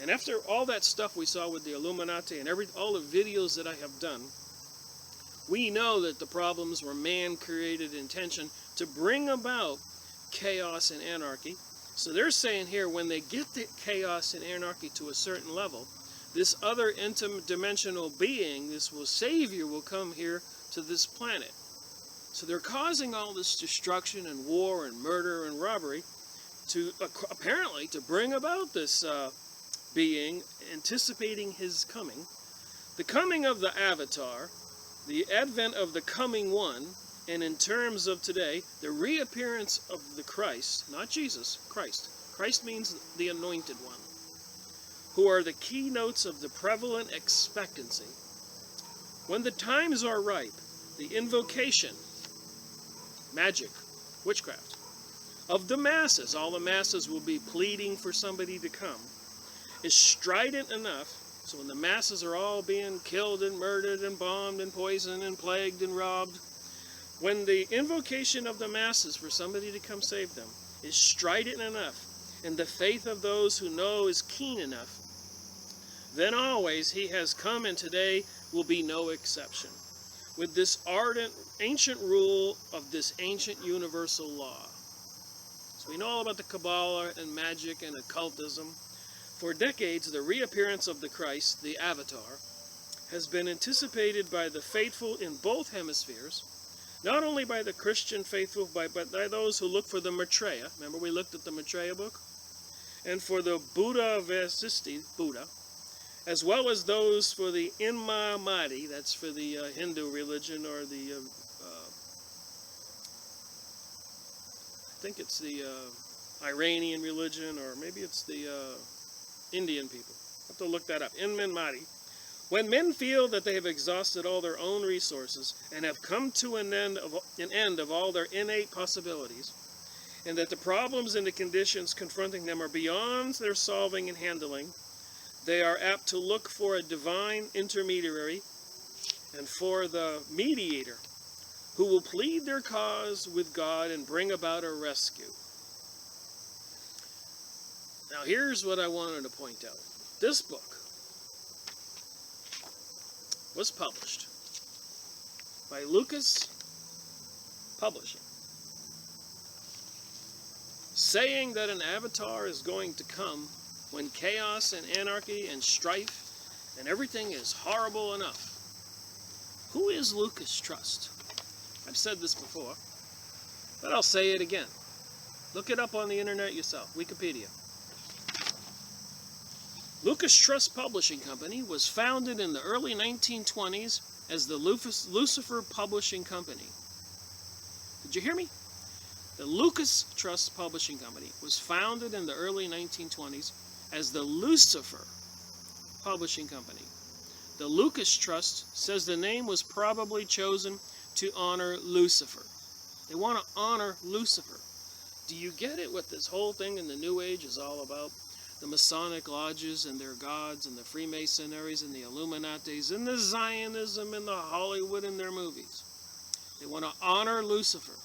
And after all that stuff we saw with the Illuminati and all the videos that I have done, we know that the problems were man-created intention to bring about chaos and anarchy. So they're saying here, when they get the chaos and anarchy to a certain level, this other interdimensional being, this savior, will come here to this planet. So they're causing all this destruction and war and murder and robbery to apparently to bring about this being, anticipating his coming. The coming of the Avatar, the advent of the coming one, and in terms of today, the reappearance of the Christ, not Jesus, Christ. Christ means the anointed one, who are the keynotes of the prevalent expectancy. When the times are ripe, the invocation, magic, witchcraft, of the masses, all the masses will be pleading for somebody to come, is strident enough, so when the masses are all being killed and murdered and bombed and poisoned and plagued and robbed, when the invocation of the masses for somebody to come save them is strident enough, and the faith of those who know is keen enough, then always he has come, and today will be no exception, with this ardent, ancient rule of this ancient universal law. So we know all about the Kabbalah and magic and occultism. For decades, the reappearance of the Christ, the Avatar, has been anticipated by the faithful in both hemispheres, not only by the Christian faithful, but by those who look for the Maitreya. Remember we looked at the Maitreya book? And for the Buddha Vasisti, Buddha, as well as those for the Inmamati, that's for the Hindu religion, or the, I think it's the Iranian religion, or maybe it's the Indian people. I have to look that up. Inmamati. When men feel that they have exhausted all their own resources and have come to an end of all their innate possibilities, and that the problems and the conditions confronting them are beyond their solving and handling, they are apt to look for a divine intermediary and for the mediator who will plead their cause with God and bring about a rescue. Now here's what I wanted to point out. This book was published by Lucas Publishing, saying that an avatar is going to come when chaos and anarchy and strife and everything is horrible enough. Who is Lucas Trust? I've said this before, but I'll say it again. Look it up on the internet yourself, Wikipedia. Lucas Trust Publishing Company was founded in the early 1920s as the Lucifer Publishing Company. Did you hear me? The Lucas Trust Publishing Company was founded in the early 1920s as the Lucifer Publishing Company. The Lucas Trust says the name was probably chosen to honor Lucifer. They want to honor Lucifer. Do you get it, what this whole thing in the New Age is all about? The Masonic lodges and their gods, and the Freemasonries and the Illuminatis, and the Zionism and the Hollywood and their movies. They want to honor Lucifer.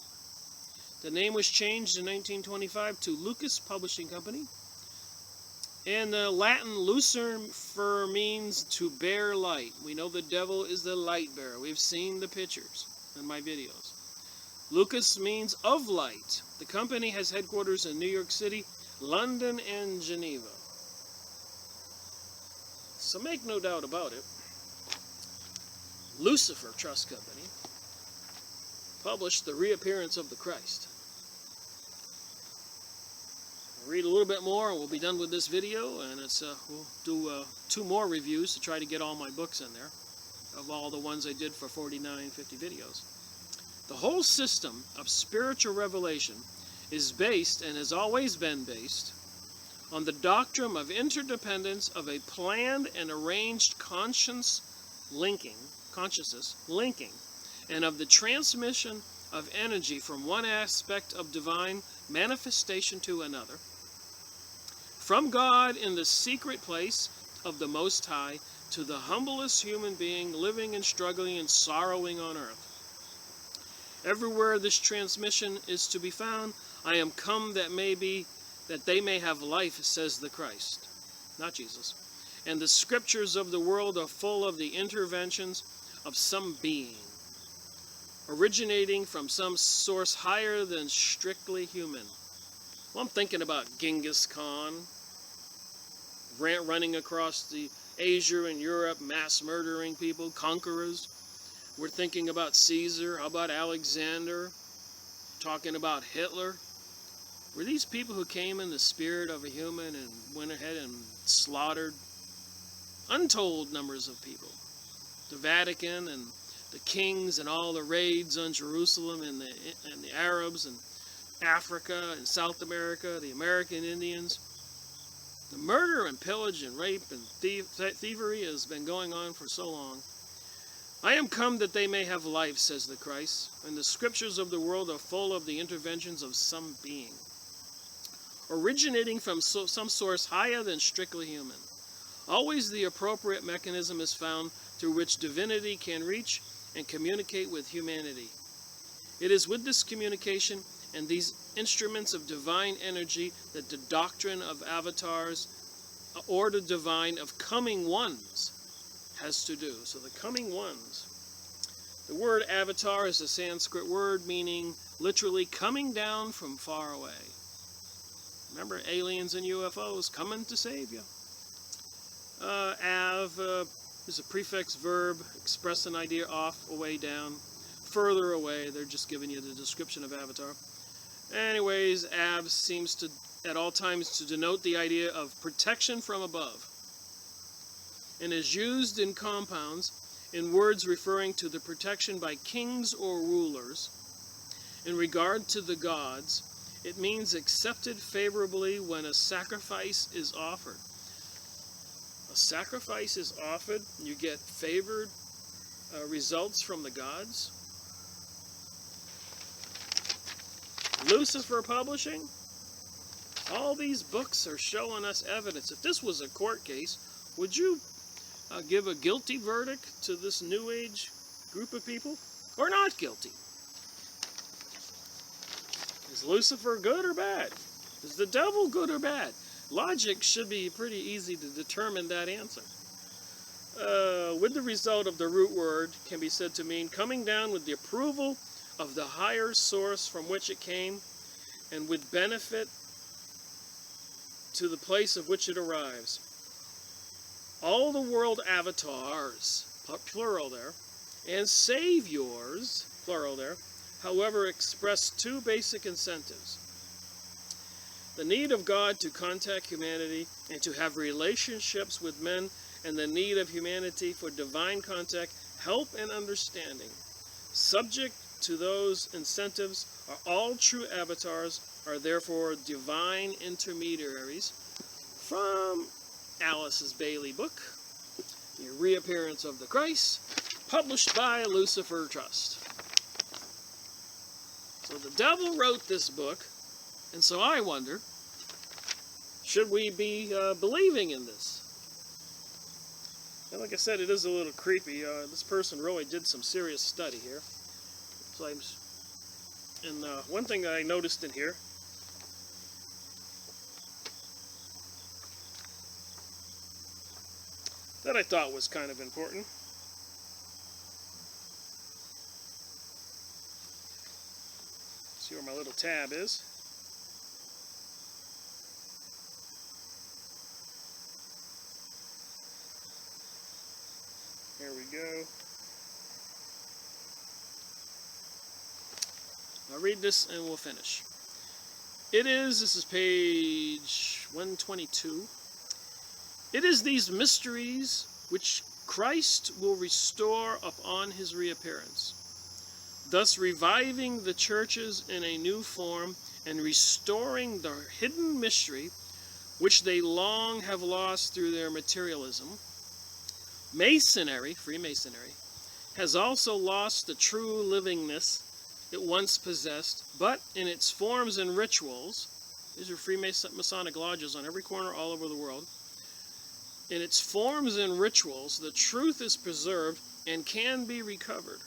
The name was changed in 1925 to Lucas Publishing Company. And the Latin Lucifer means to bear light. We know the devil is the light bearer. We've seen the pictures in my videos. Lucas means of light. The company has headquarters in New York City, London, and Geneva. So make no doubt about it, Lucifer Trust Company published The Reappearance of the Christ. I'll read a little bit more and we'll be done with this video, and we'll do 2 more reviews to try to get all my books in there, of all the ones I did for 49-50 videos. The whole system of spiritual revelation is based, and has always been based, on the doctrine of interdependence of a planned and arranged consciousness linking, and of the transmission of energy from one aspect of divine manifestation to another, from God in the secret place of the Most High to the humblest human being living and struggling and sorrowing on earth. Everywhere this transmission is to be found, I am come that they may have life, says the Christ, not Jesus. And the scriptures of the world are full of the interventions of some being, originating from some source higher than strictly human. Well, I'm thinking about Genghis Khan, running across the Asia and Europe, mass murdering people, conquerors. We're thinking about Caesar. How about Alexander? Talking about Hitler. Were these people who came in the spirit of a human and went ahead and slaughtered untold numbers of people? The Vatican and the kings and all the raids on Jerusalem and the Arabs and Africa and South America, the American Indians. The murder and pillage and rape and thievery has been going on for so long. I am come that they may have life, says the Christ, and the scriptures of the world are full of the interventions of some being, originating from some source higher than strictly human. Always the appropriate mechanism is found through which divinity can reach and communicate with humanity. It is with this communication and these instruments of divine energy that the doctrine of avatars, or the divine of coming ones, has to do. So the coming ones. The word avatar is a Sanskrit word meaning literally coming down from far away. Remember, aliens and UFOs coming to save you. Is a prefix verb, express an idea off, away, down, further away. They're just giving you the description of avatar. Anyways, av seems to at all times to denote the idea of protection from above. and is used in compounds in words referring to the protection by kings or rulers. In regard to the gods, it means accepted favorably when a sacrifice is offered. A sacrifice is offered, you get favored results from the gods. Lucifer Publishing, all these books are showing us evidence. If this was a court case, would you give a guilty verdict to this New Age group of people, or not guilty? Is Lucifer good or bad? Is the devil good or bad? Logic should be pretty easy to determine that answer. With the result of the root word can be said to mean coming down with the approval of the higher source from which it came, and with benefit to the place of which it arrives. All the world avatars, plural there, and saviors, plural there, however, express two basic incentives. The need of God to contact humanity and to have relationships with men, and the need of humanity for divine contact, help, and understanding. Subject to those incentives are all true avatars, are therefore divine intermediaries. From Alice's Bailey book, The Reappearance of the Christ, published by Lucifer Trust. So the devil wrote this book, and so I wonder, should we be believing in this? And like I said, it is a little creepy. This person really did some serious study here. So and one thing that I noticed in here, that I thought was kind of important. See where my little tab is. Here we go. I'll read this and we'll finish. This is page 122. It is these mysteries which Christ will restore upon his reappearance, thus reviving the churches in a new form and restoring the hidden mystery which they long have lost through their materialism. Masonry, Freemasonry, has also lost the true livingness it once possessed, but in its forms and rituals, these are Freemasonic lodges on every corner all over the world, in its forms and rituals, the truth is preserved and can be recovered.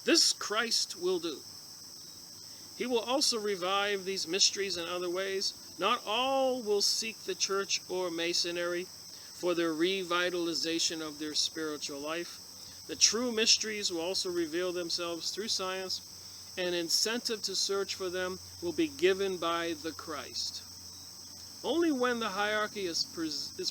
This Christ will do. He will also revive these mysteries in other ways. Not all will seek the church or masonry for the revitalization of their spiritual life. The true mysteries will also reveal themselves through science. An incentive to search for them will be given by the Christ. Only when the hierarchy is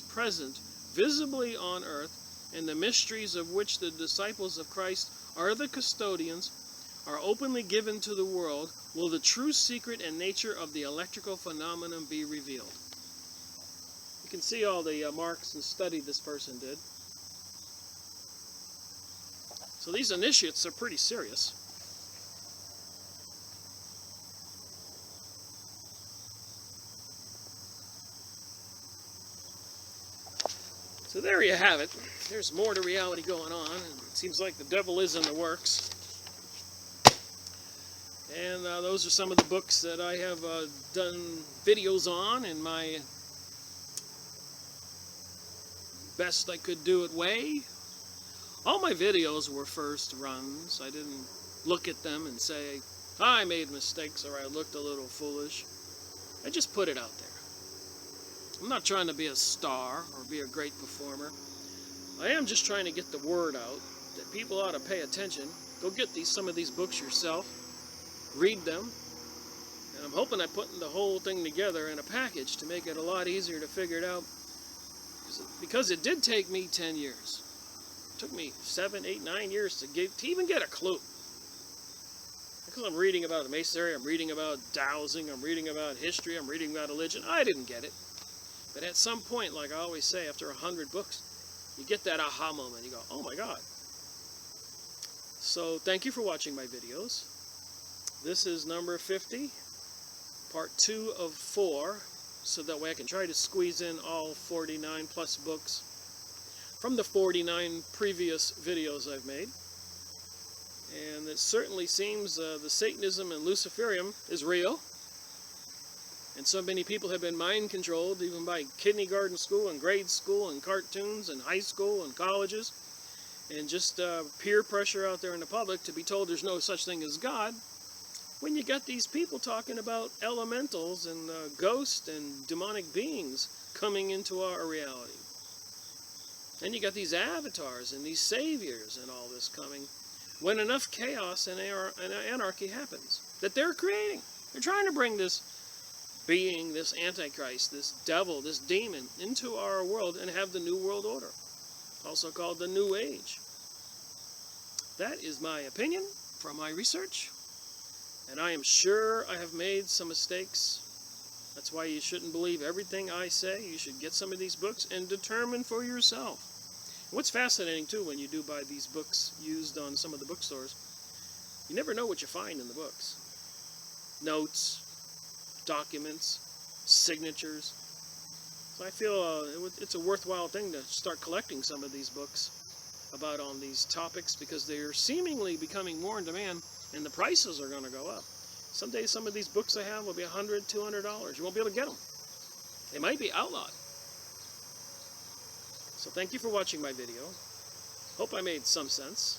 present visibly on earth, and the mysteries of which the disciples of Christ are the custodians are openly given to the world, will the true secret and nature of the electrical phenomenon be revealed. You can see all the marks and study this person did. So these initiates are pretty serious. So there you have it. There's more to reality going on, and it seems like the devil is in the works. And those are some of the books that I have done videos on in my best I could do it way. All my videos were first runs. I didn't look at them and say, I made mistakes or I looked a little foolish. I just put it out there. I'm not trying to be a star or be a great performer. I am just trying to get the word out that people ought to pay attention. Go get some of these books yourself. Read them. And I'm hoping I'm putting the whole thing together in a package to make it a lot easier to figure it out. Because it did take me 10 years. It took me 7, 8, 9 years to even get a clue. Because I'm reading about the Masonry, I'm reading about dowsing, I'm reading about history, I'm reading about religion. I didn't get it. But at some point, like I always say, after 100 books, You get that aha moment. You go, oh my God. So thank you for watching my videos. This is number 50, part 2 of 4, so that way I can try to squeeze in all 49 plus books from the 49 previous videos I've made. And it certainly seems the Satanism and Luciferium is real. And so many people have been mind controlled, even by kindergarten school and grade school and cartoons and high school and colleges. And just peer pressure out there in the public to be told there's no such thing as God. When you got these people talking about elementals and ghosts and demonic beings coming into our reality. And you got these avatars and these saviors and all this coming. When enough chaos and anarchy happens that they're creating. They're trying to bring this being, this Antichrist, this devil, this demon into our world and have the New World Order, also called the New Age. That is my opinion from my research, and I am sure I have made some mistakes. That's why you shouldn't believe everything I say. You should get some of these books and determine for yourself. What's fascinating, too, when you do buy these books used on some of the bookstores, you never know what you find in the books. Notes, documents, signatures. So I feel it's a worthwhile thing to start collecting some of these books about on these topics, because they're seemingly becoming more in demand, and the prices are going to go up. Someday some of these books I have will be $100, $200. You won't be able to get them. They might be outlawed. So thank you for watching my video. Hope I made some sense.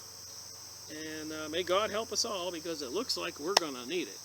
And may God help us all, because it looks like we're going to need it.